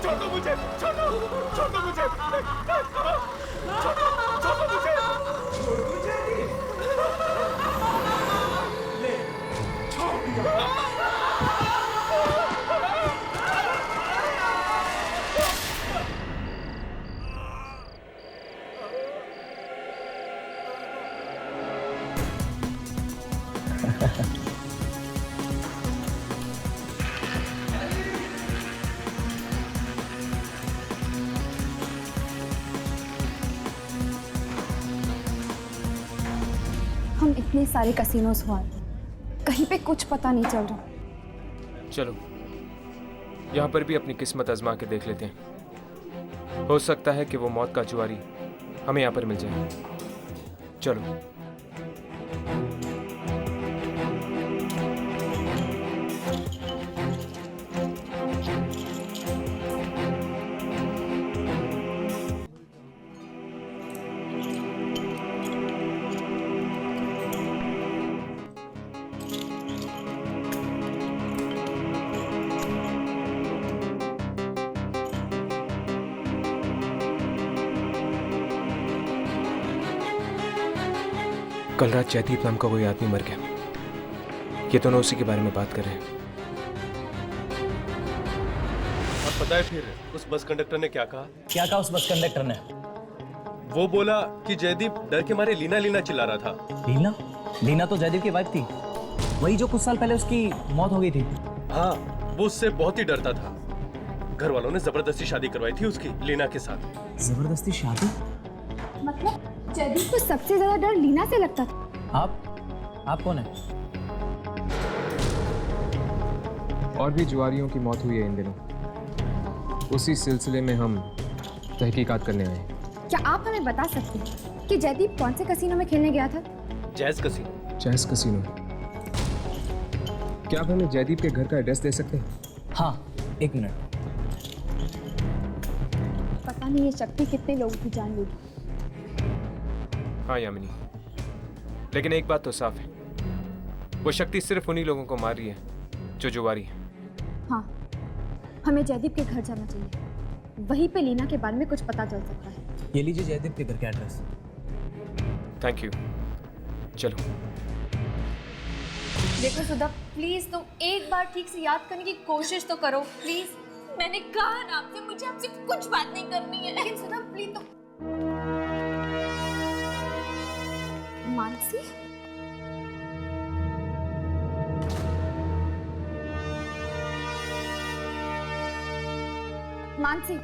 छोड़ दो मुझे, छोड़ दो मुझे, छोड़ दो मुझे। ले, छोड़ दिया। हम इतने सारे कसिनोस हुआ, कहीं पे कुछ पता नहीं चल रहा। चलो यहाँ पर भी अपनी किस्मत आजमा के देख लेते हैं। हो सकता है कि वो मौत का जुआरी हमें यहाँ पर मिल जाए। चलो। कल रात जयदीप नाम का कोई आदमी मर गया। ये दोनों उसी के बारे में बात कर रहे हैं। अब पता है फिर उस बस कंडक्टर ने क्या कहा? क्या कहा उस बस कंडक्टर ने? वो बोला कि जयदीप डर के मारे लीना लीना चिल्ला रहा था। लीना? लीना तो जयदीप की वाइफ थी, वही जो कुछ साल पहले उसकी मौत हो गई थी। हाँ, वो उससे बहुत ही डरता था। घर वालों ने जबरदस्ती शादी करवाई थी उसकी लीना के साथ। जबरदस्ती शादी? मतलब जयदीप को सबसे ज्यादा डर लीना से लगता था। आप कौन है? और भी जुआरियों की मौत हुई है इन दिनों। उसी सिलसिले में हम तहकीकात करने आए हैं। क्या आप हमें बता सकते हैं कि जयदीप कौन से कसीनो में खेलने गया था? Jazz casino. Jazz casino. क्या आप हमें जयदीप के घर का एड्रेस दे सकते हैं? हाँ, 1 मिनट। पता नहीं ये शक्ति कितने लोगों की जान लेगी। हाँ यामिनी, लेकिन एक बात तो साफ है, वो शक्ति सिर्फ उन्हीं लोगों को मार रही है जो जुआरी है। हाँ, हमें जयदीप के घर जाना चाहिए। वहीं पे लीना के बारे में कुछ पता चल सकता है। ये लीजिए जयदीप के घर का एड्रेस। Thank you. चलो। देखो सुधा, प्लीज तुम एक बार ठीक से याद करने की कोशिश तो करो प्लीज। मैंने कहा ना आपसे, मुझे आपसे कुछ बात नहीं करनी है। लेकिन सुधा प्लीज तुम। मानसी? मानसी,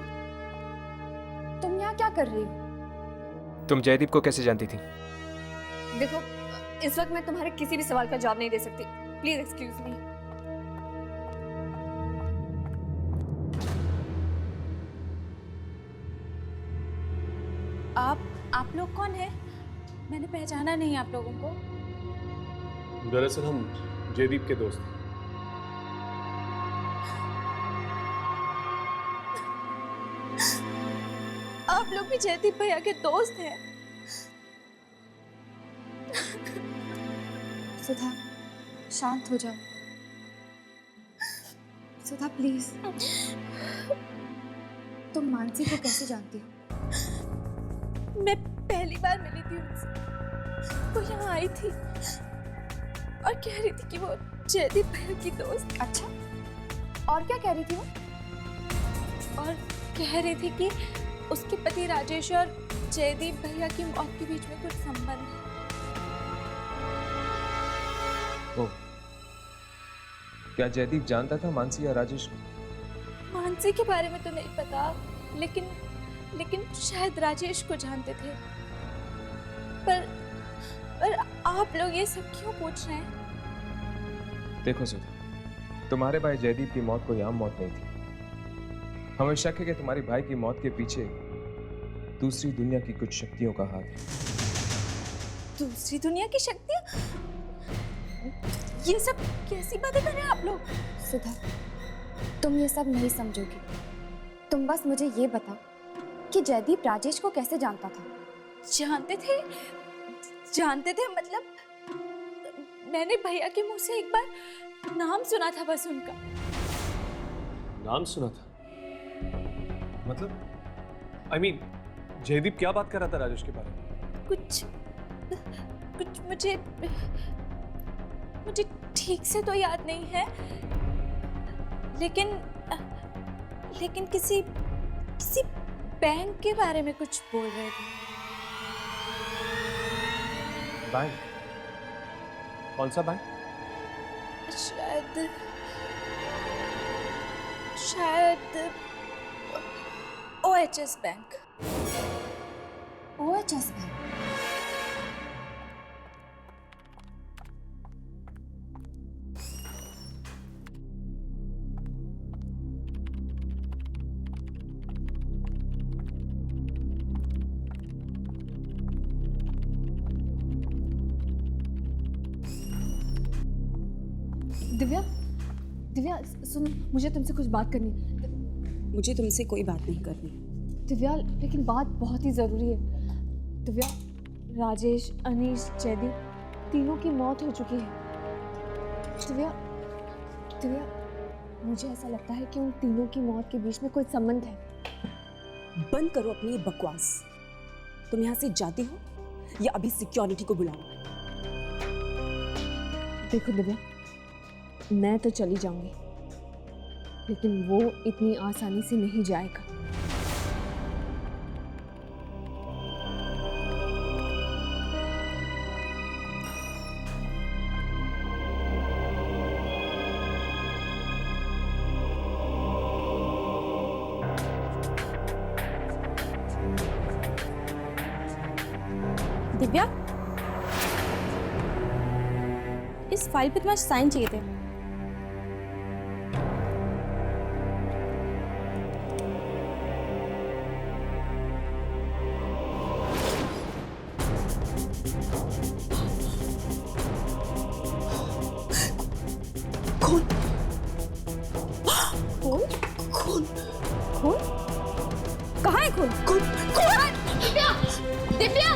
तुम यहाँ क्या कर रही हो? तुम जयदीप को कैसे जानती थी? देखो, इस वक्त मैं तुम्हारे किसी भी सवाल का जवाब नहीं दे सकती। Please excuse me. आप लोग कौन हैं? मैंने पहचाना नहीं आप लोगों को। दरअसल हम जयदीप के दोस्त हैं। आप लोग भी जयदीप भैया के दोस्त हैं? सुधा, शांत हो जाओ। सुधा प्लीज। तुम मानसी को कैसे जानती हो? मैं पहली बार मिली थी उनसे। वो यहाँ आई थी और कह रही थी कि वो जयदीप भैया की दोस्त। अच्छा, और क्या कह रही थी वो? और कह रही थी कि उसके पति राजेश और जयदीप भैया की मौत के बीच में कुछ संबंध है। ओ, क्या जयदीप जानता था मानसी या राजेश को? मानसी के बारे में तो नहीं पता, लेकिन शायद राजेश को जानते थे। पर आप लोग ये सब क्यों पूछ रहे हैं? देखो सुधा, तुम्हारे भाई जयदीप की मौत कोई आम मौत नहीं थी। हमें शक है कि तुम्हारे भाई की मौत के पीछे दूसरी दुनिया की कुछ शक्तियों का हाथ है। दूसरी दुनिया की शक्तियां? ये सब कैसी बातें कर रहे हैं आप लोग? सुधा, तुम ये सब नहीं समझोगी। तुम बस मुझे ये बताओ कि जयदीप राजेश को कैसे जानता था? जानते थे मतलब मैंने भैया के मुंह से एक बार नाम सुना था, बस उनका नाम सुना था? मतलब I mean, जयदीप क्या बात कर रहा था राजेश के बारे में? कुछ मुझे ठीक से तो याद नहीं है, लेकिन किसी बैंक के बारे में कुछ बोल रहे थे। बैंक? कौन सा बैंक? शायद OHS bank. OHS bank? Divya सुन, मुझे तुमसे कुछ बात करनी है। मुझे तुमसे कोई बात नहीं करनी। दिव्या, लेकिन बात बहुत ही ज़रूरी है। दिव्या, राजेश, अनीश, जयदीप तीनों की मौत हो चुकी है। दिव्या, मुझे ऐसा लगता है कि उन तीनों की मौत के बीच में कोई संबंध है। बंद करो अपनी ये बकवास। तुम यहाँ से जाती हो या अभी सिक्योरिटी को बुलाओ? देखो दिव्या, मैं तो चली जाऊंगी, लेकिन वो इतनी आसानी से नहीं जाएगा। दिव्या, इस फाइल पे तुम्हारे साइन चाहिए थे। कौन खून? कौन खून? कहाँ है खून? कौन कौन? Divya! Divya!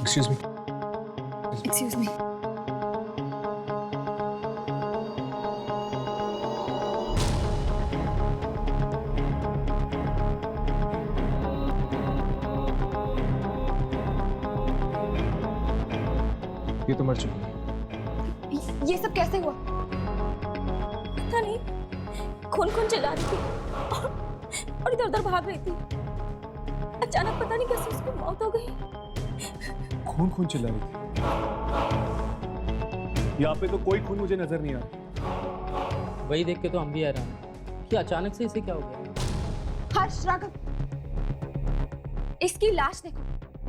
Excuse me. Excuse me. ये तो मर चुकी है। ये सब कैसे हुआ? पता नहीं, खून चिल्ला रही थी और इधर उधर भाग रही थी। अचानक पता नहीं कैसे उसकी मौत हो गई। खून चिल्ला रही थी। यहाँ पे तो कोई खून मुझे नजर नहीं आ रहा। वही देख के तो हम भी हैरान हैं कि अचानक से इसे क्या हो गया। हर्ष, राघव, इसकी लाश देखो,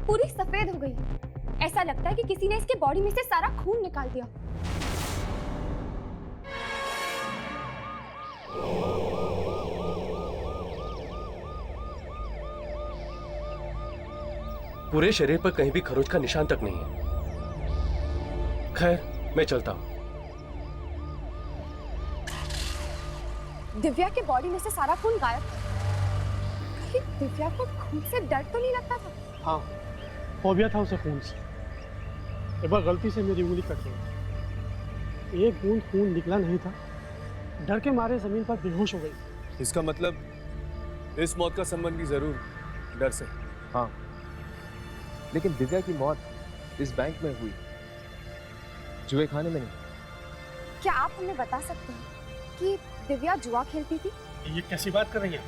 पूरी सफेद हो गई है। ऐसा लगता है कि किसी ने इसके बॉडी में से सारा खून निकाल दिया। पूरे शरीर पर कहीं भी खरोच का निशान तक नहीं है। खैर, मैं चलता हूं। दिव्या के बॉडी में से सारा खून गायब। कहीं दिव्या को खून से डर तो नहीं लगता था? हाँ, फोबिया था उसे खून से। एक बार गलती से मेरी उंगली कट गई। एक बूंद खून निकला नहीं था। डर के मारे जमीन पर बेहोश हो गई। इसका मतलब इस मौत का संबंध भी जरूर डर से। हाँ, लेकिन दिव्या की मौत इस बैंक में हुई, जुए खाने में नहीं। क्या आप हमें बता सकते हैं कि दिव्या जुआ खेलती थी? ये कैसी बात कर रही हैं?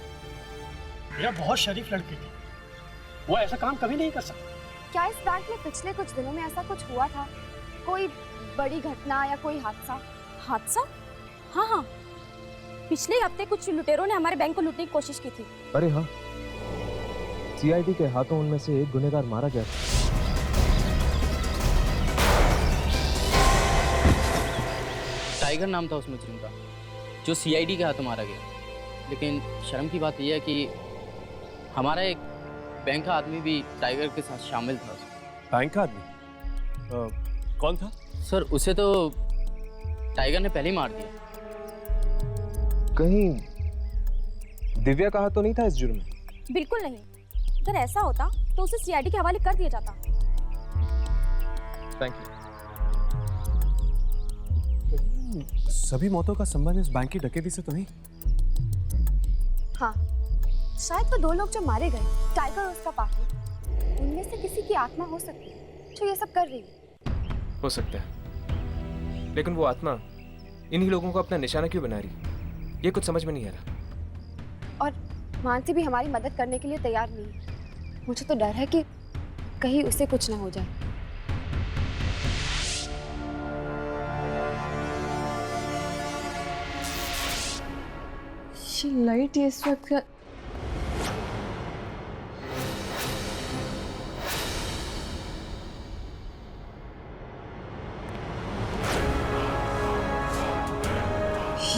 दिव्या बहुत शरीफ लड़की थी। वो ऐसा काम कभी नहीं कर सकती। क्या इस बैंक में पिछले कुछ दिनों में ऐसा कुछ हुआ था? कोई बड़ी घटना या कोई हादसा? हादसा? हाँ हाँ, पिछले हफ्ते कुछ लुटेरों ने हमारे बैंक को लूटने की कोशिश की थी। अरे हाँ, सीआईडी के हाथों उनमें से एक गुनहगार मारा गया था। टाइगर नाम था उस मुजरिम का, जो सीआईडी के हाथों मारा गया। लेकिन शर्म की बात यह है कि हमारा एक बैंक का आदमी भी टाइगर के साथ शामिल था। बैंक का आदमी? कौन था? सर, उसे तो टाइगर ने पहले ही मार दिया। कहीं दिव्या का हाथ तो नहीं था इस जुर्म में? बिल्कुल नहीं। अगर ऐसा होता तो उसे सीआईडी के हवाले कर दिया जाता। थैंक सभी मौतों का संबंध इस बैंक की डकैती से तो नहीं? हाँ, शायद वो 2 लोग जो मारे गए, टाइगर और उसका पार्टनर, उनमें से किसी की आत्मा हो सकती है जो ये सब कर रही है। हो सकता है, लेकिन वो आत्मा इन्हीं लोगों को अपना निशाना क्यों बना रही, ये कुछ समझ में नहीं आ रहा। और मानसी भी हमारी मदद करने के लिए तैयार नहीं है। मुझे तो डर है कि कहीं उसे कुछ ना हो जाए। ये लाइट ये इस वक्त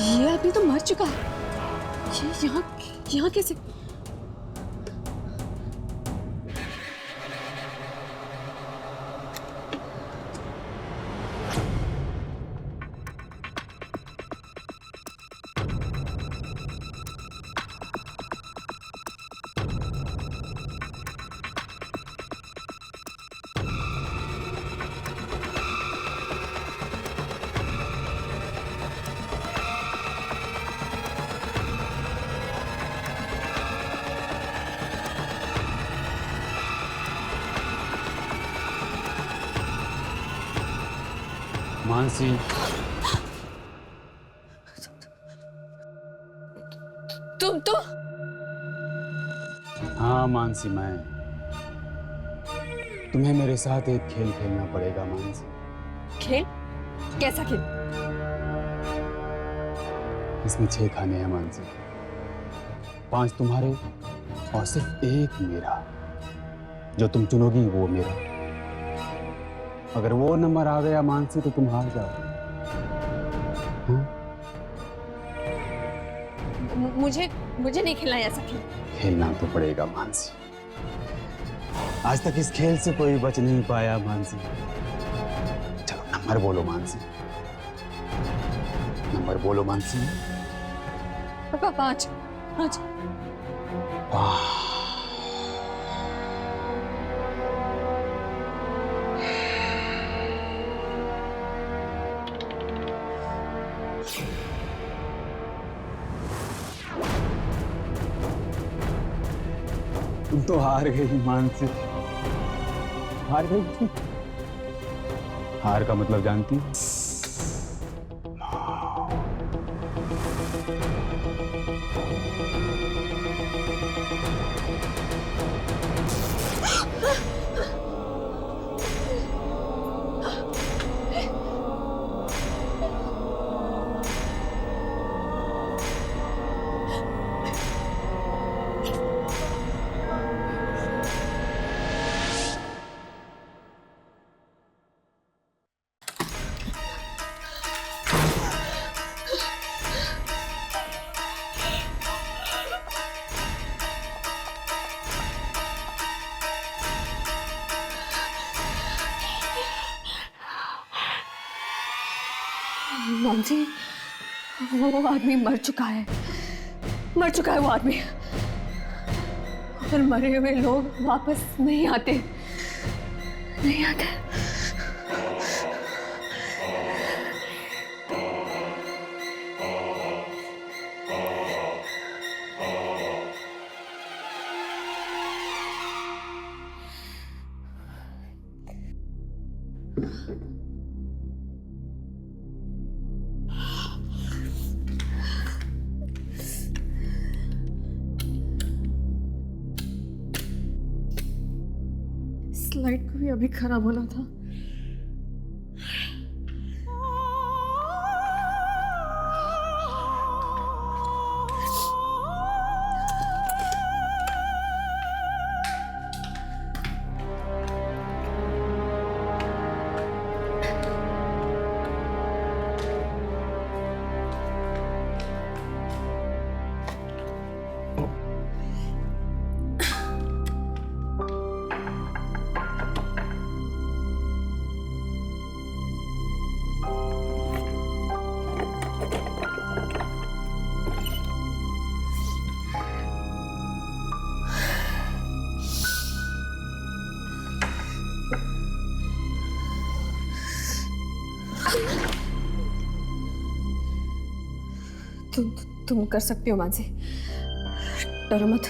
ये आदमी तो मर चुका है। ये यहाँ कैसे? मानसी, तुम तो? हाँ मानसी, मैं। तुम्हें मेरे साथ एक खेल खेलना पड़ेगा मानसी। खेल? कैसा खेल? इसमें 6 खाने हैं मानसी, 5 तुम्हारे और सिर्फ 1 मेरा। जो तुम चुनोगी वो मेरा। अगर वो नंबर आ गया मानसी तो तुम हार जाओ। मुझे नहीं खेलना ऐसा खेल। खेलना तो पड़ेगा मानसी। आज तक इस खेल से कोई बच नहीं पाया मानसी। चलो नंबर बोलो मानसी, नंबर बोलो मानसी। 5। तुम तो हार गई मानसी, हार गई। हार का मतलब जानती हो? मानसी, वो आदमी मर चुका है वो आदमी। अगर मरे हुए लोग वापस नहीं आते। लाइट को भी अभी खराब होना था। तुम कर सकती हो मानसी, डरो मत।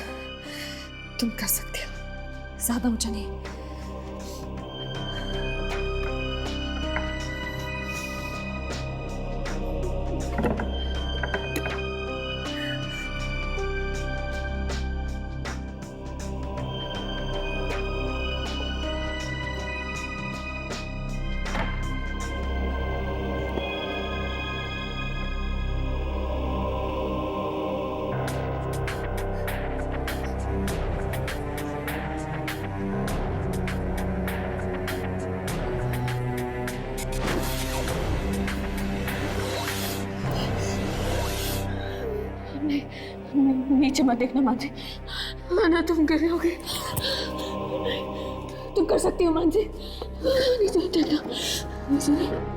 तुम कर सकते हो, ज्यादा ऊंचा नहीं। नीचे मत देखना मानसी, ना तुम गिरोगे। तुम कर सकती हो मानसी, नीचे मत देखना, नीचे नहीं।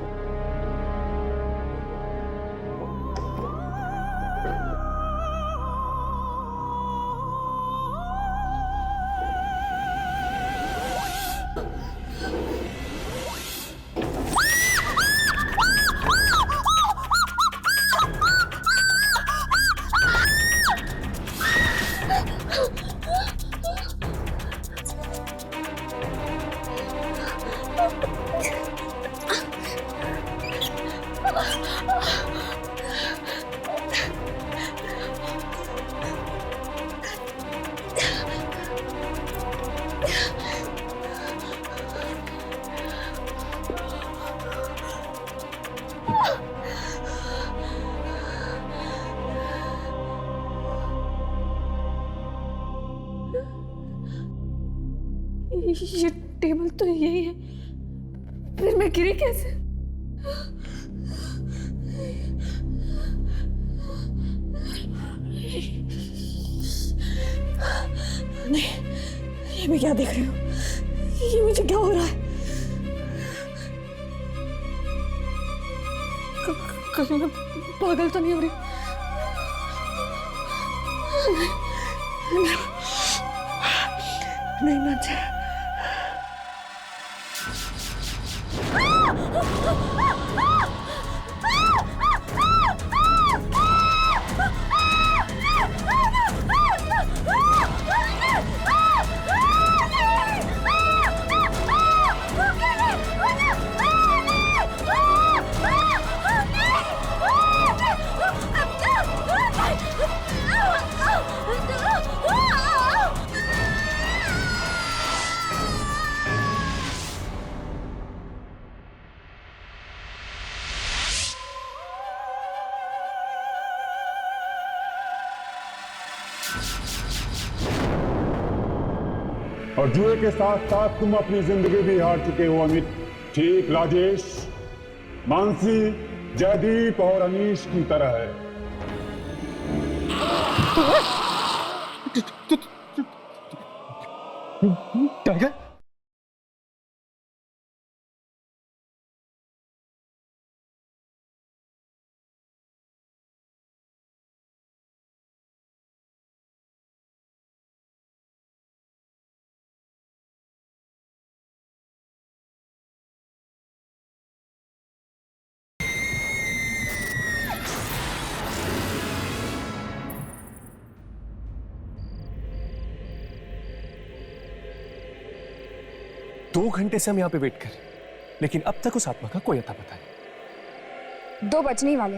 ये टेबल तो यही है, फिर मैं गिरी कैसे? नहीं, ये मैं क्या देख रही हूँ? ये मुझे क्या हो रहा है? कहीं मैं पागल तो नहीं हो रही? नहीं मानसी। और जुए के साथ साथ तुम अपनी जिंदगी भी हार चुके हो अमित। ठीक राजेश, मानसी जयदीप और अनीश की तरह है। टाइगर, दो घंटे से हम यहाँ पे वेट कर रहे हैं, लेकिन अब तक उस आत्मा का कोई अता पता नहीं। 2 बजने ही वाले।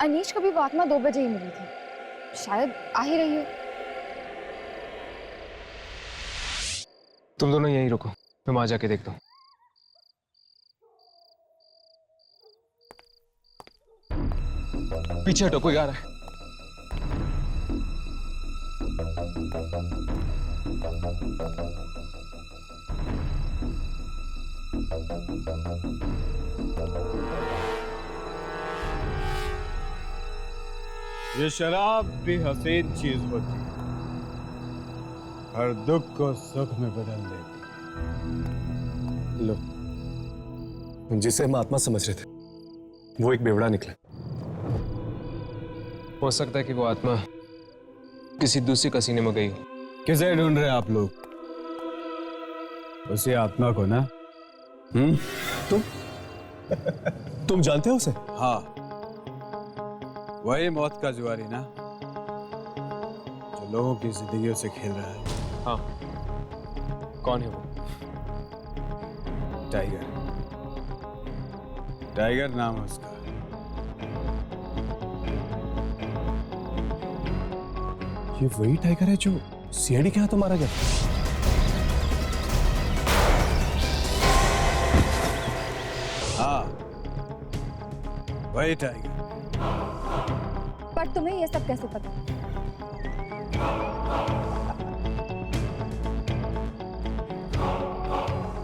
अनीश को भी वो आत्मा 2 बजे ही मिली थी, शायद आ ही रही हो। तुम दोनों यहीं रुको, मैं वहां जाके देखता हूँ। पीछे हटो, कोई आ रहा है। ये शराब भी हसीन चीज होती है, हर दुख को सुख में बदल देती है। लो, जिसे हम आत्मा समझ रहे थे वो एक बेवड़ा निकला। हो सकता है कि वो आत्मा किसी दूसरे कसीने में गई हो। किसे ढूंढ रहे हैं आप लोग? उसी आत्मा को ना? तुम जानते हो उसे? हाँ, वही मौत का जुआरी ना, जो लोगों की जिंदगियों से खेल रहा है। हाँ, कौन है वो? टाइगर। टाइगर नाम है उसका। ये वही टाइगर है जो सीआईडी के हाथों मारा गया? हाँ, वही टाइगर। पर तुम्हें ये सब कैसे पता?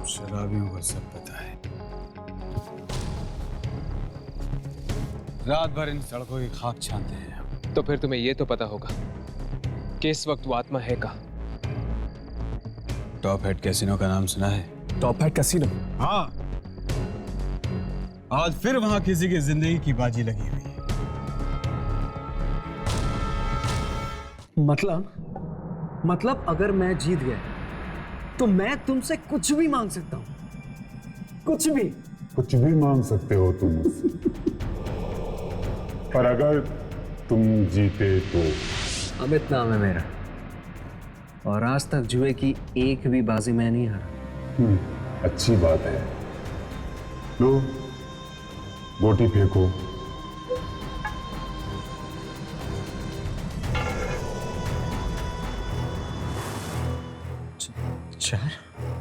शराबियों को सब पता है। रात भर इन सड़कों की खाक छानते हैं। तो फिर तुम्हें ये तो पता होगा कि इस वक्त वो आत्मा है कहाँ? टॉप हेड कैसीनो का नाम सुना है? Top head casino? हाँ, आज फिर वहां किसी की जिंदगी की बाजी लगी हुई है। मतलब अगर मैं जीत गया तो मैं तुमसे कुछ भी मांग सकता हूं, कुछ भी मांग सकते हो तुम मुझसे। पर अगर तुम जीते तो? अमित नाम है मेरा, और आज तक जुए की एक भी बाजी मैं नहीं हारा। अच्छी बात है। लो, गोटी फेंको।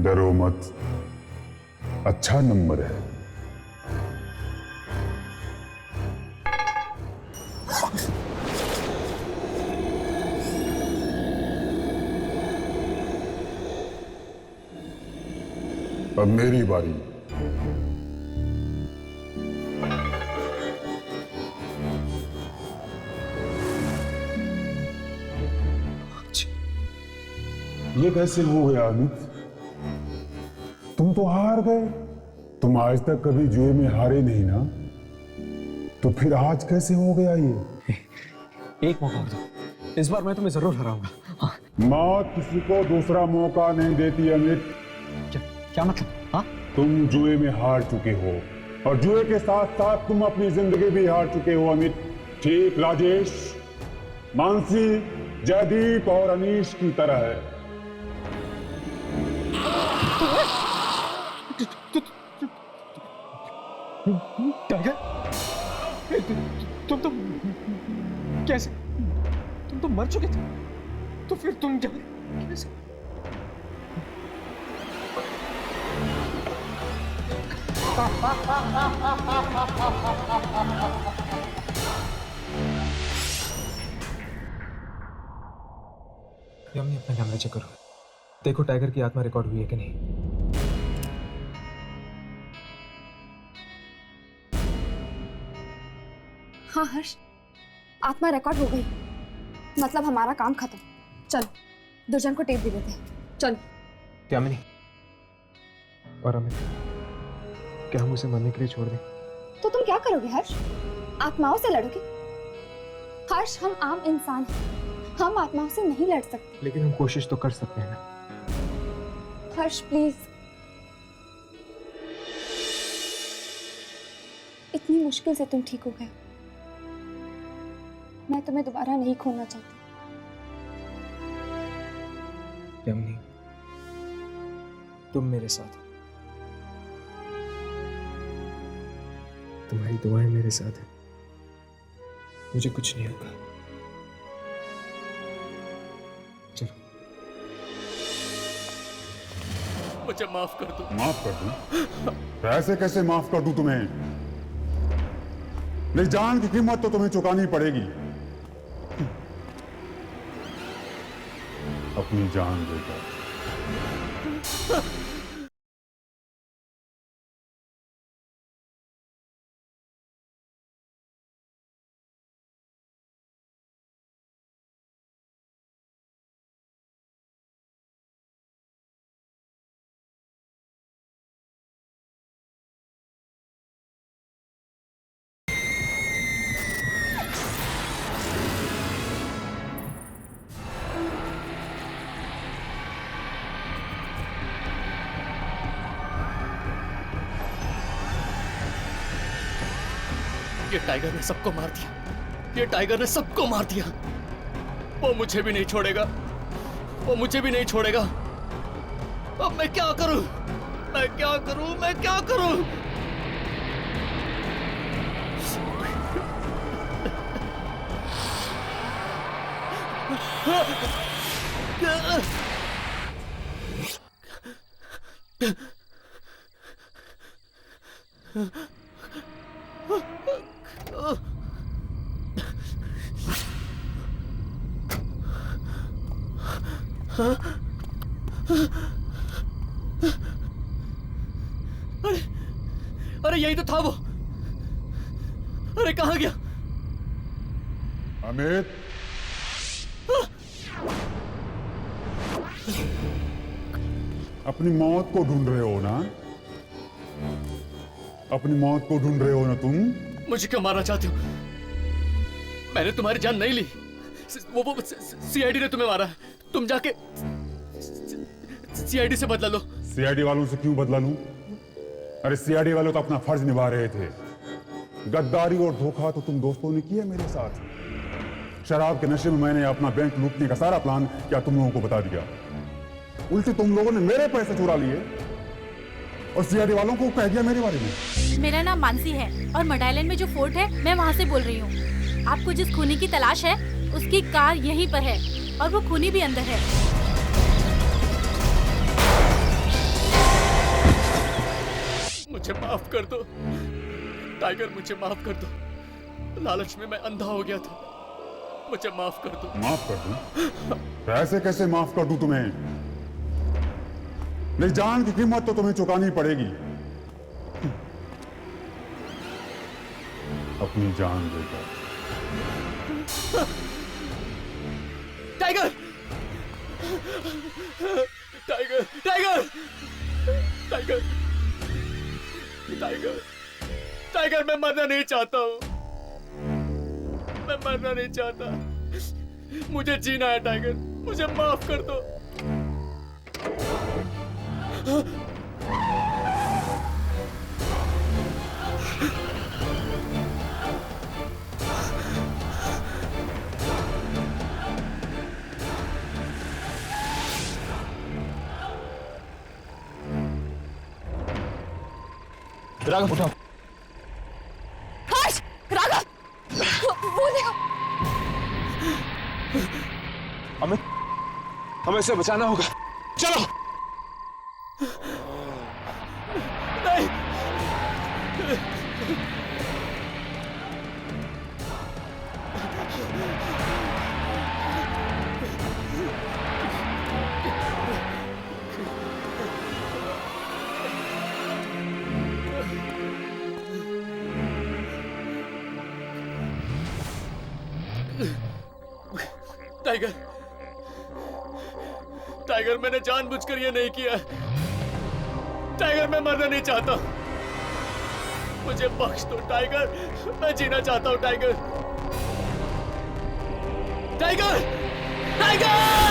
डरो मत, अच्छा नंबर है। अब मेरी बारी। ये कैसे हो गया अमित? तुम तो हार गए। तुम आज तक कभी जुए में हारे नहीं ना, तो फिर आज कैसे हो गया ये? एक मौका और दो, इस बार मैं तुम्हें जरूर हराऊंगा। मौत किसी को दूसरा मौका नहीं देती अमित। क्या मतलब? हाँ? तुम जुए में हार चुके हो, और जुए के साथ साथ तुम अपनी जिंदगी भी हार चुके हो अमित। ठीक राजेश, मानसी, जयदीप और अनीश की तरह है। टाइगर, तुम तो कैसे? तुम तो मर चुके थे, तो फिर तुम कैसे? यमनी, अपना कैमरा चेक करो, देखो टाइगर की आत्मा रिकॉर्ड हुई है कि नहीं। हाँ हर्ष, आत्मा रिकॉर्ड हो गई, मतलब हमारा काम खत्म। चलो दुर्जन को टेप दे देते हैं। चलो। यामिनी और अमित, क्या हम उसे मरने के लिए छोड़ दें? तो तुम क्या करोगे हर्ष? आत्माओं से लड़ोगे? हर्ष, हम आम इंसान हैं, हम आत्माओं से नहीं लड़ सकते। लेकिन हम कोशिश तो कर सकते हैं ना। हर्ष प्लीज, इतनी मुश्किल से तुम ठीक हो गए, मैं तुम्हें दोबारा नहीं खोना चाहती। यामिनी, तुम मेरे साथ हो, तुम्हारी दुआएं मेरे साथ हैं, मुझे कुछ नहीं होगा। चलो। मुझे माफ कर दो। माफ कर दूं? ऐसे कैसे माफ कर दूं तुम्हें? मेरी जान की कीमत तो तुम्हें चुकानी पड़ेगी। अपनी जान देकर। ये टाइगर ने सबको मार दिया, ये टाइगर ने सबको मार दिया। वो मुझे भी नहीं छोड़ेगा, वो मुझे भी नहीं छोड़ेगा। अब मैं क्या करूं? मैं क्या करूं? मैं क्या करूं? अरे अरे यही तो था वो। अरे कहाँ गया? अमित, अपनी मौत को ढूंढ रहे हो ना? अपनी मौत को ढूंढ रहे हो ना तुम? मुझे क्यों मारना चाहते हो? मैंने तुम्हारी जान नहीं ली। वो सीआईडी ने तुम्हें मारा है। तुम जाके सीआईडी से बदला लो। सीआईडी वालों से क्यों बदला लूं? अरे सीआईडी वाले तो अपना फर्ज निभा रहे थे। गद्दारी और धोखा तो तुम दोस्तों ने किया मेरे साथ। शराब के नशे में मैंने अपना बैंक लूटने का सारा प्लान क्या तुम लोगों को बता दिया? उल्टे तुम लोगों ने मेरे पैसे चुरा लिए और सीआईडी वालों को कह दिया मेरे बारे में। मेरा नाम मानसी है और मड आइलैंड में जो फोर्ट है मैं वहाँ से बोल रही हूँ। आपको जिस खूनी की तलाश है उसकी कार यहीं पर है और वो खूनी भी अंदर है। मुझे माफ कर दो टाइगर, मुझे माफ कर दो। लालच में मैं अंधा हो गया था। मुझे माफ कर दो। माफ कर दूं? ऐसे कैसे माफ कर दूं तुम्हें? मेरी जान की कीमत तो तुम्हें चुकानी पड़ेगी। अपनी जान देकर। Tiger! Tiger! Tiger! Tiger! Tiger! Tiger, मैं मरना नहीं चाहता हूँ। मैं मरना नहीं चाहता। मुझे जीना है टाइगर। मुझे माफ कर दो। राघव उठाओ। हर्ष! राघव! वो देखो। अमित, हमें इसे बचाना होगा। चलो। नहीं। टाइगर! टाइगर, मैंने जानबूझकर ये नहीं किया। टाइगर, मैं मरना नहीं चाहता। मुझे बख्श दो टाइगर। मैं जीना चाहता हूँ tiger. Tiger! Tiger!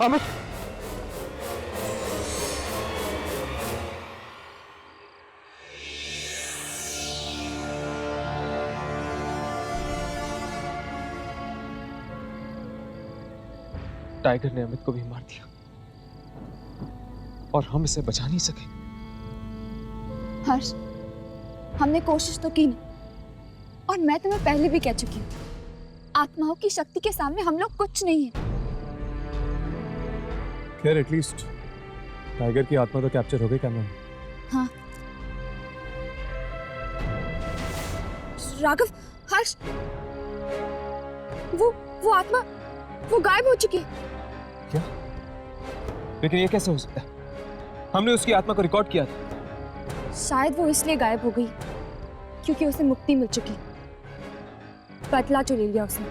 Amit, tiger ने अमित को भी मार दिया और हम इसे बचा नहीं सके। हर्ष, हमने कोशिश तो की नहीं, और मैं तुम्हें पहले भी कह चुकी हूँ, आत्माओं की शक्ति के सामने हम लोग कुछ नहीं है। खैर एटलीस्ट टाइगर की आत्मा तो कैप्चर हो गई कैमरा में। हाँ राघव, हर्ष, वो आत्मा वो गायब हो चुकी है। क्या? लेकिन ये कैसे हो सकता है? हमने उसकी आत्मा को रिकॉर्ड किया था। शायद वो इसलिए गायब हो गई क्योंकि उसे मुक्ति मिल चुकी, बदला जो ले लिया उसने।